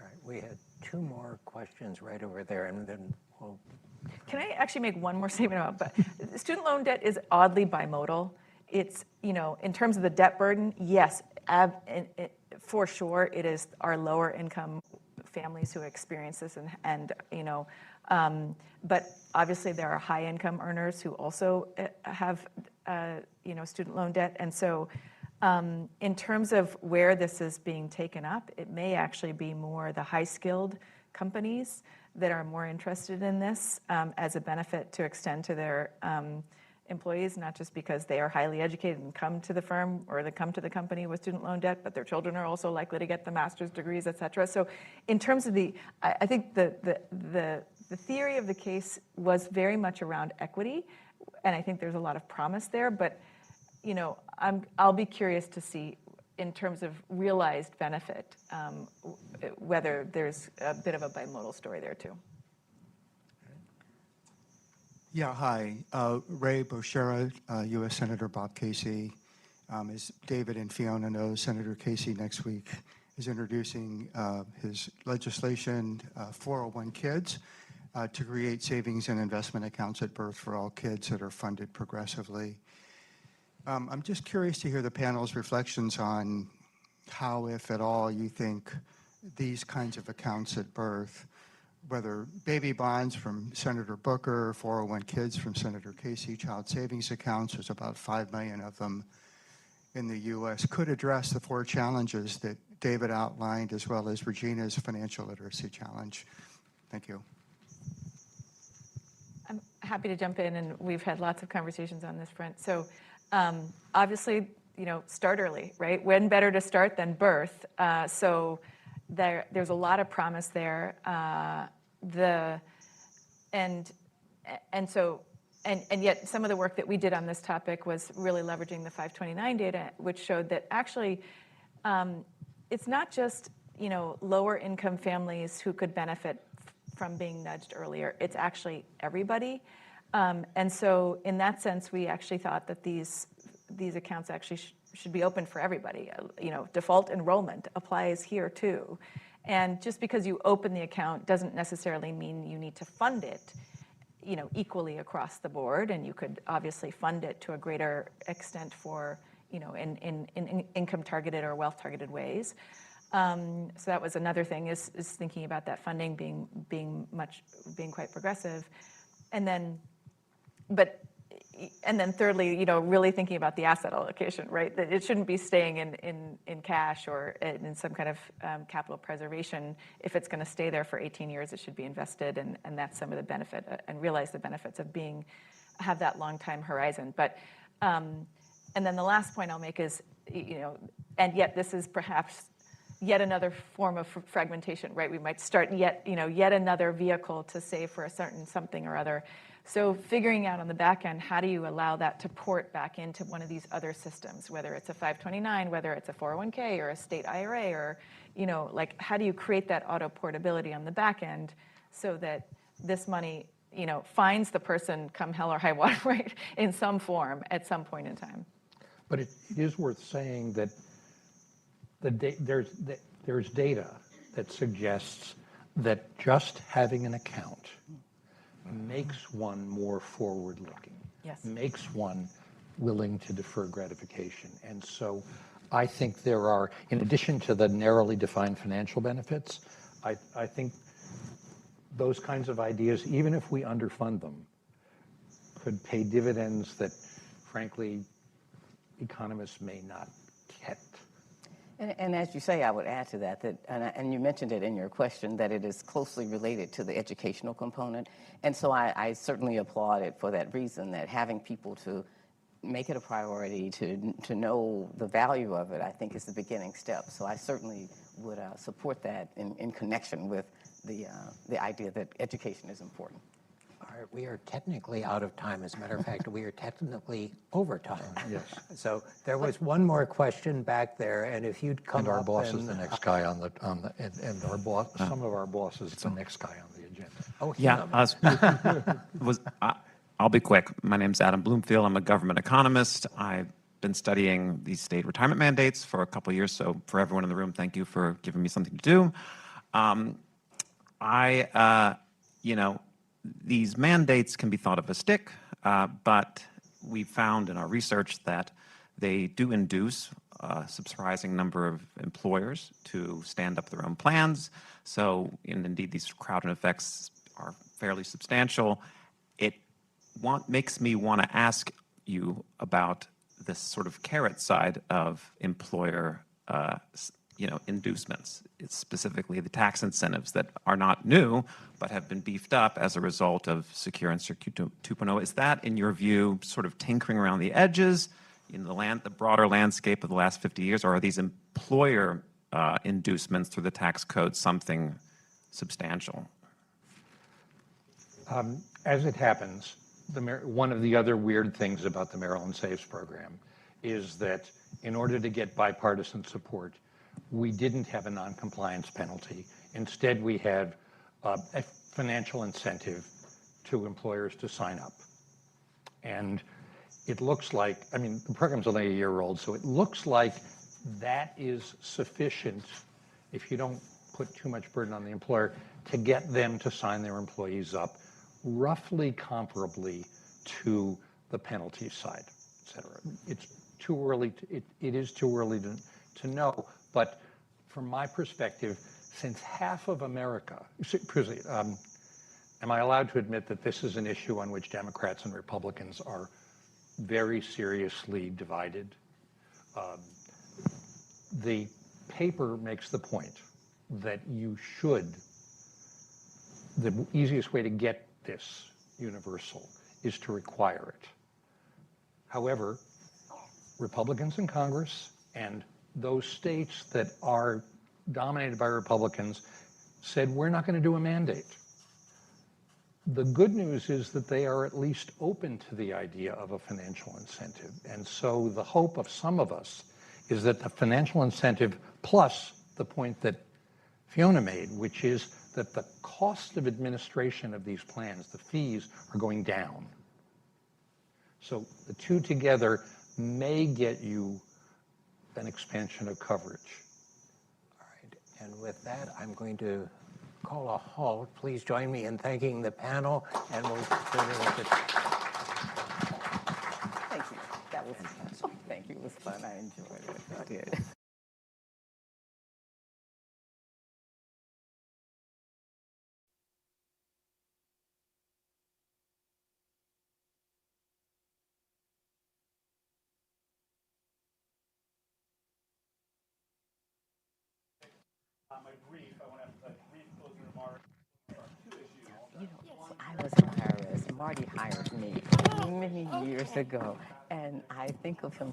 right, we had two more questions right over there, and then we'll... Can I actually make one more statement about, but student loan debt is oddly bimodal. It's, in terms of the debt burden, yes, for sure, it is our lower income families who experience this, but obviously there are high income earners who also have, student loan debt. And so in terms of where this is being taken up, it may actually be more the high skilled companies that are more interested in this as a benefit to extend to their employees, not just because they are highly educated and come to the firm or they come to the company with student loan debt, but their children are also likely to get the master's degrees, et cetera. So in terms of I think the theory of the case was very much around equity, and I think there's a lot of promise there, but I'll be curious to see in terms of realized benefit, whether there's a bit of a bimodal story there too. Yeah, hi. Ray Boschera, U.S. Senator Bob Casey. As David and Fiona know, Senator Casey next week is introducing his legislation, 401 Kids, to create savings and investment accounts at birth for all kids that are funded progressively. I'm just curious to hear the panel's reflections on how, if at all, you think these kinds of accounts at birth, whether baby bonds from Senator Booker, 401 Kids from Senator Casey, child savings accounts, there's about 5 million of them in the U.S., could address the 4 challenges that David outlined, as well as Regina's financial literacy challenge. Thank you. I'm happy to jump in, and we've had lots of conversations on this front. So obviously, start early, right? When better to start than birth? So there's a lot of promise there. And yet some of the work that we did on this topic was really leveraging the 529 data, which showed that actually it's not just lower income families who could benefit from being nudged earlier. It's actually everybody. And so in that sense, we actually thought that these accounts actually should be open for everybody. Default enrollment applies here too. And just because you open the account doesn't necessarily mean you need to fund it equally across the board. And you could obviously fund it to a greater extent for, in income targeted or wealth targeted ways. So that was another thing is thinking about that funding being quite progressive. And then thirdly, really thinking about the asset allocation, right? That it shouldn't be staying in cash or in some kind of capital preservation. If it's going to stay there for 18 years, it should be invested, and that's some of the benefit, and realize the benefits of have that long time horizon. But and then the last point I'll make is, and yet this is perhaps yet another form of fragmentation, right? We might start yet another vehicle to save for a certain something or other. So figuring out on the back end, how do you allow that to port back into one of these other systems, whether it's a 529, whether it's a 401k or a state IRA, or, how do you create that auto portability on the back end so that this money, finds the person come hell or high water, right, in some form at some point in time. But it is worth saying that there's data that suggests that just having an account makes one more forward-looking, Yes. makes one willing to defer gratification. And so I think there are, in addition to the narrowly defined financial benefits, I think those kinds of ideas, even if we underfund them, could pay dividends that, frankly, economists may not get. And as you say, I would add to that, and you mentioned it in your question, that it is closely related to the educational component. And so I certainly applaud it for that reason, that having people to make it a priority, to know the value of it, I think is the beginning step. So I certainly would support that in connection with the idea that education is important. All right, we are technically out of time. As a matter of fact, we are technically over time. Yes. So there was one more question back there, and if you'd come And our up boss is the next guy and our boss, some of our boss is the next guy on the agenda. Oh, Yeah, I'll be quick. My name's Adam Bloomfield. I'm a government economist. I've been studying these state retirement mandates for a couple of years, so for everyone in the room, thank you for giving me something to do. These mandates can be thought of as stick, but we found in our research that they do induce a surprising number of employers to stand up their own plans. So, and indeed, these crowding effects are fairly substantial. It makes me want to ask you about this sort of carrot side of employer inducements. It's specifically the tax incentives that are not new, but have been beefed up as a result of Secure and Secure 2.0. Is that, in your view, sort of tinkering around the edges in the broader landscape of the last 50 years, or are these employer inducements through the tax code something substantial? As it happens, one of the other weird things about the Maryland Saves program is that in order to get bipartisan support, we didn't have a noncompliance penalty. Instead, we had a financial incentive to employers to sign up. And it looks like, the program's only a year old, so it looks like that is sufficient, if you don't put too much burden on the employer, to get them to sign their employees up roughly comparably to the penalty side, et cetera. It's too early, it is too early to know. But from my perspective, since half of America, am I allowed to admit that this is an issue on which Democrats and Republicans are very seriously divided? The paper makes the point that the easiest way to get this universal is to require it. However, Republicans in Congress and those states that are dominated by Republicans said, we're not going to do a mandate. The good news is that they are at least open to the idea of a financial incentive. And so the hope of some of us is that the financial incentive plus the point that Fiona made, which is that the cost of administration of these plans, the fees, are going down. So the two together may get you an expansion of coverage. All right, and with that, I'm going to call a halt. Please join me in thanking the panel, and we'll turn it over to... Thank you. That was, thank you. It was fun. I enjoyed it. I did. You know, I was embarrassed. Marty hired me many years ago, and I think of him.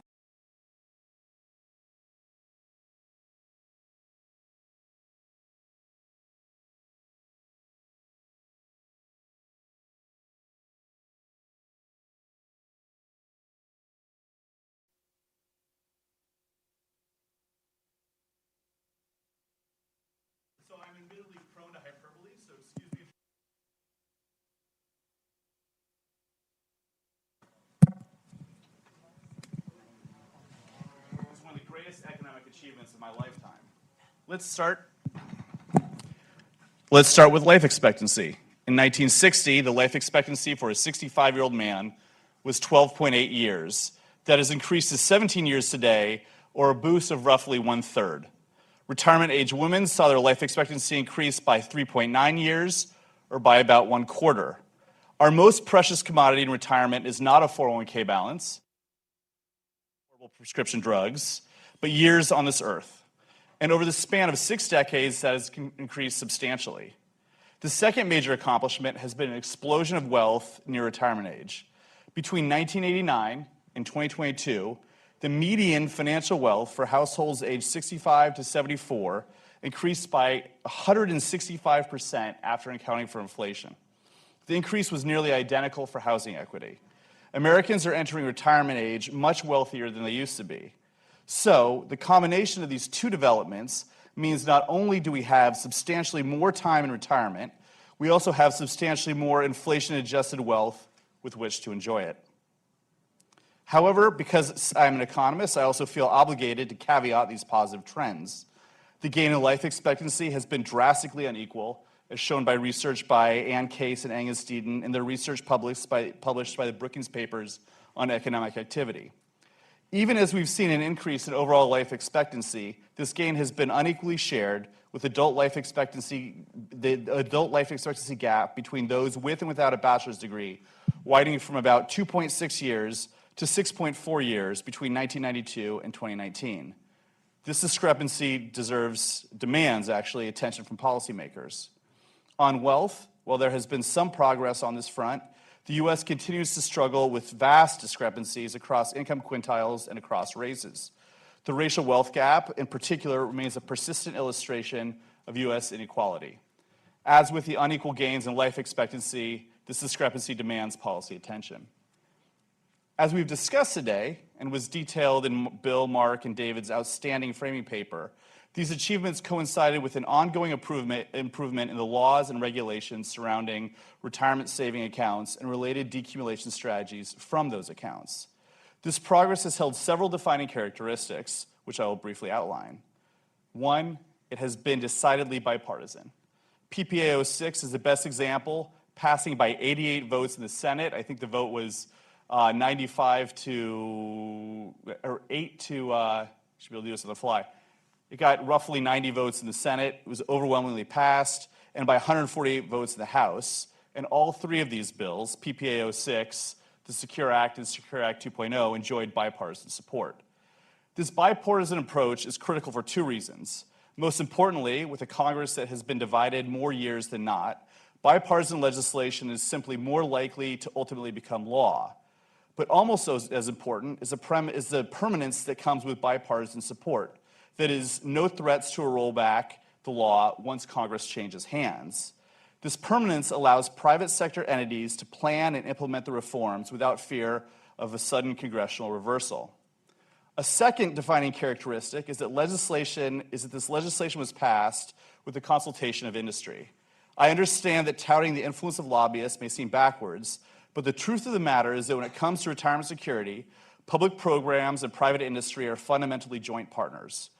So I'm admittedly prone to hyperbole, so excuse me. It's one of the greatest economic achievements of my lifetime. Let's start with life expectancy. In 1960, the life expectancy for a 65-year-old man was 12.8 years. That has increased to 17 years today, or a boost of roughly 1/3. Retirement-age women saw their life expectancy increase by 3.9 years, or by about 1/4. Our most precious commodity in retirement is not a 401k balance, or prescription drugs, but years on this earth. And over the span of 6 decades, that has increased substantially. The second major accomplishment has been an explosion of wealth near retirement age. Between 1989 and 2022, the median financial wealth for households aged 65 to 74 increased by 165% after accounting for inflation. The increase was nearly identical for housing equity. Americans are entering retirement age much wealthier than they used to be. So the combination of these two developments means not only do we have substantially more time in retirement, we also have substantially more inflation-adjusted wealth with which to enjoy it. However, because I'm an economist, I also feel obligated to caveat these positive trends. The gain in life expectancy has been drastically unequal, as shown by research by Ann Case and Angus Deaton in their research published by the Brookings papers on economic activity. Even as we've seen an increase in overall life expectancy, this gain has been unequally shared, with the adult life expectancy gap between those with and without a bachelor's degree widening from about 2.6 years to 6.4 years between 1992 and 2019. This discrepancy demands attention from policymakers. On wealth, while there has been some progress on this front, the U.S. continues to struggle with vast discrepancies across income quintiles and across races. The racial wealth gap, in particular, remains a persistent illustration of U.S. inequality. As with the unequal gains in life expectancy, this discrepancy demands policy attention. As we've discussed today, and was detailed in Bill, Mark, and David's outstanding framing paper, these achievements coincided with an ongoing improvement in the laws and regulations surrounding retirement saving accounts and related decumulation strategies from those accounts. This progress has held several defining characteristics, which I will briefly outline. One, it has been decidedly bipartisan. PPA 06 is the best example, passing by 88 votes in the Senate. I think the vote was 95 to, or 8 to, should be able to do this on the fly. It got roughly 90 votes in the Senate. It was overwhelmingly passed, and by 148 votes in the House. And all three of these bills, PPA 06, the Secure Act, and Secure Act 2.0, enjoyed bipartisan support. This bipartisan approach is critical for two reasons. Most importantly, with a Congress that has been divided more years than not, bipartisan legislation is simply more likely to ultimately become law. But almost as important is the permanence that comes with bipartisan support. That is, no threats to a rollback the law once Congress changes hands. This permanence allows private sector entities to plan and implement the reforms without fear of a sudden congressional reversal. A second defining characteristic is that this legislation was passed with the consultation of industry. I understand that touting the influence of lobbyists may seem backwards, but the truth of the matter is that when it comes to retirement security, public programs and private industry are fundamentally joint partners.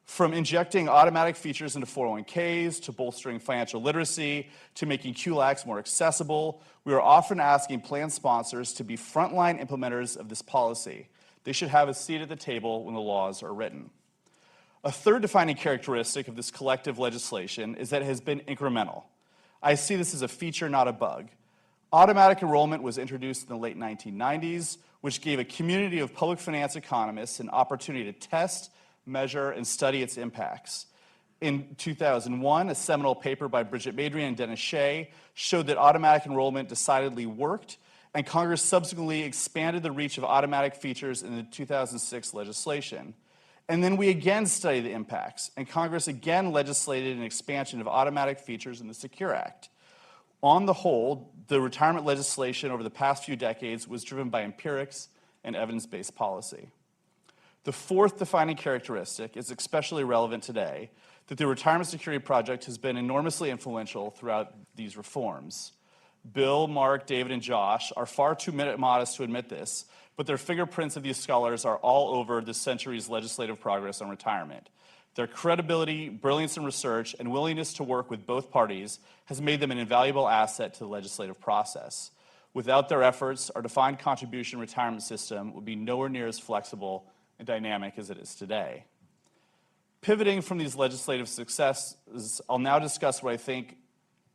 From injecting automatic features into 401ks, to bolstering financial literacy, to making QLACs more accessible, we are often asking plan sponsors to be frontline implementers of this policy. They should have a seat at the table when the laws are written. A third defining characteristic of this collective legislation is that it has been incremental. I see this as a feature, not a bug. Automatic enrollment was introduced in the late 1990s, which gave a community of public finance economists an opportunity to test, measure, and study its impacts. In 2001, a seminal paper by Bridget Madrian and Dennis Shea showed that automatic enrollment decidedly worked, and Congress subsequently expanded the reach of automatic features in the 2006 legislation. And then we again studied the impacts, and Congress again legislated an expansion of automatic features in the Secure Act. On the whole, the retirement legislation over the past few decades was driven by empirics and evidence-based policy. The fourth defining characteristic is especially relevant today, that the Retirement Security Project has been enormously influential throughout these reforms. Bill, Mark, David, and Josh are far too modest to admit this, but their fingerprints of these scholars are all over this century's legislative progress on retirement. Their credibility, brilliance in research, and willingness to work with both parties has made them an invaluable asset to the legislative process. Without their efforts, our defined contribution retirement system would be nowhere near as flexible and dynamic as it is today. Pivoting from these legislative successes, I'll now discuss what I think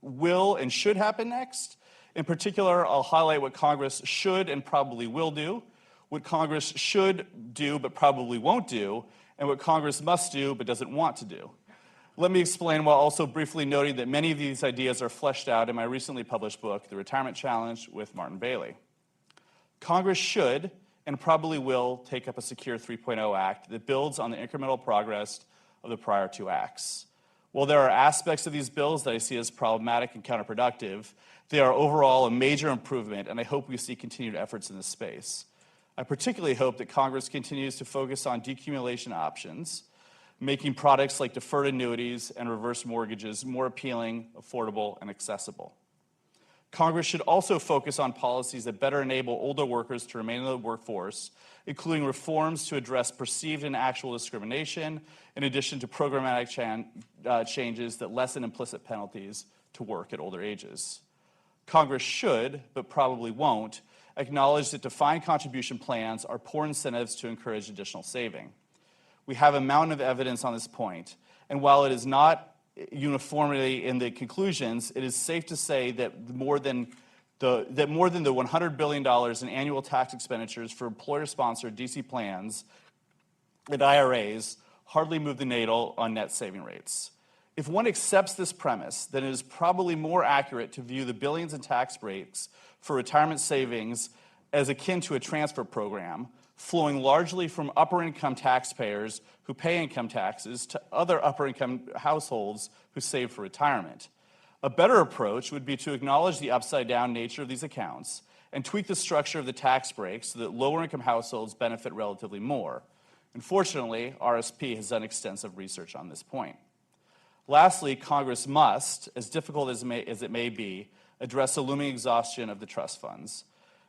will and should happen next. In particular, I'll highlight what Congress should and probably will do, what Congress should do but probably won't do, and what Congress must do but doesn't want to do. Let me explain while also briefly noting that many of these ideas are fleshed out in my recently published book, The Retirement Challenge with Martin Bailey. Congress should and probably will take up a Secure 3.0 Act that builds on the incremental progress of the prior two acts. While there are aspects of these bills that I see as problematic and counterproductive, they are overall a major improvement, and I hope we see continued efforts in this space. I particularly hope that Congress continues to focus on decumulation options, making products like deferred annuities and reverse mortgages more appealing, affordable, and accessible. Congress should also focus on policies that better enable older workers to remain in the workforce, including reforms to address perceived and actual discrimination, in addition to programmatic changes that lessen implicit penalties to work at older ages. Congress should, but probably won't, acknowledge that defined contribution plans are poor incentives to encourage additional saving. We have a mountain of evidence on this point, and while it is not uniformity in the conclusions, it is safe to say that more than the $100 billion in annual tax expenditures for employer-sponsored DC plans and IRAs hardly move the needle on net saving rates. If one accepts this premise, then it is probably more accurate to view the billions in tax breaks for retirement savings as akin to a transfer program, flowing largely from upper-income taxpayers who pay income taxes to other upper-income households who save for retirement. A better approach would be to acknowledge the upside-down nature of these accounts and tweak the structure of the tax breaks so that lower-income households benefit relatively more. Unfortunately, RSP has done extensive research on this point. Lastly, Congress must, as difficult as it may be, address the looming exhaustion of the trust funds.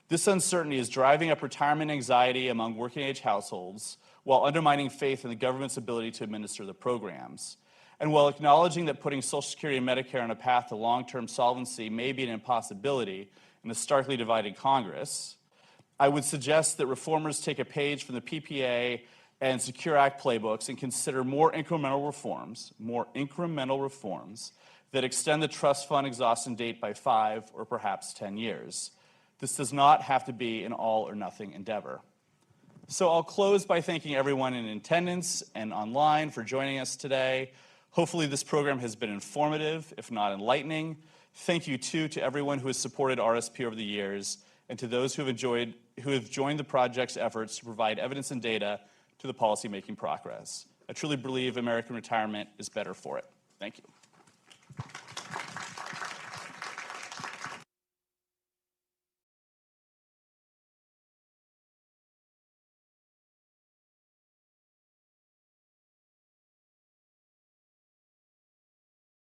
This uncertainty is driving up retirement anxiety among working-age households while undermining faith in the government's ability to administer the programs. And while acknowledging that putting Social Security and Medicare on a path to long-term solvency may be an impossibility in a starkly divided Congress, I would suggest that reformers take a page from the PPA and Secure Act playbooks and consider more incremental reforms that extend the trust fund exhaustion date by 5 or perhaps 10 years. This does not have to be an all-or-nothing endeavor. So I'll close by thanking everyone in attendance and online for joining us today. Hopefully this program has been informative, if not enlightening. Thank you, too, to everyone who has supported RSP over the years, and to those who have joined the project's efforts to provide evidence and data to the policymaking progress. I truly believe American retirement is better for it. Thank you.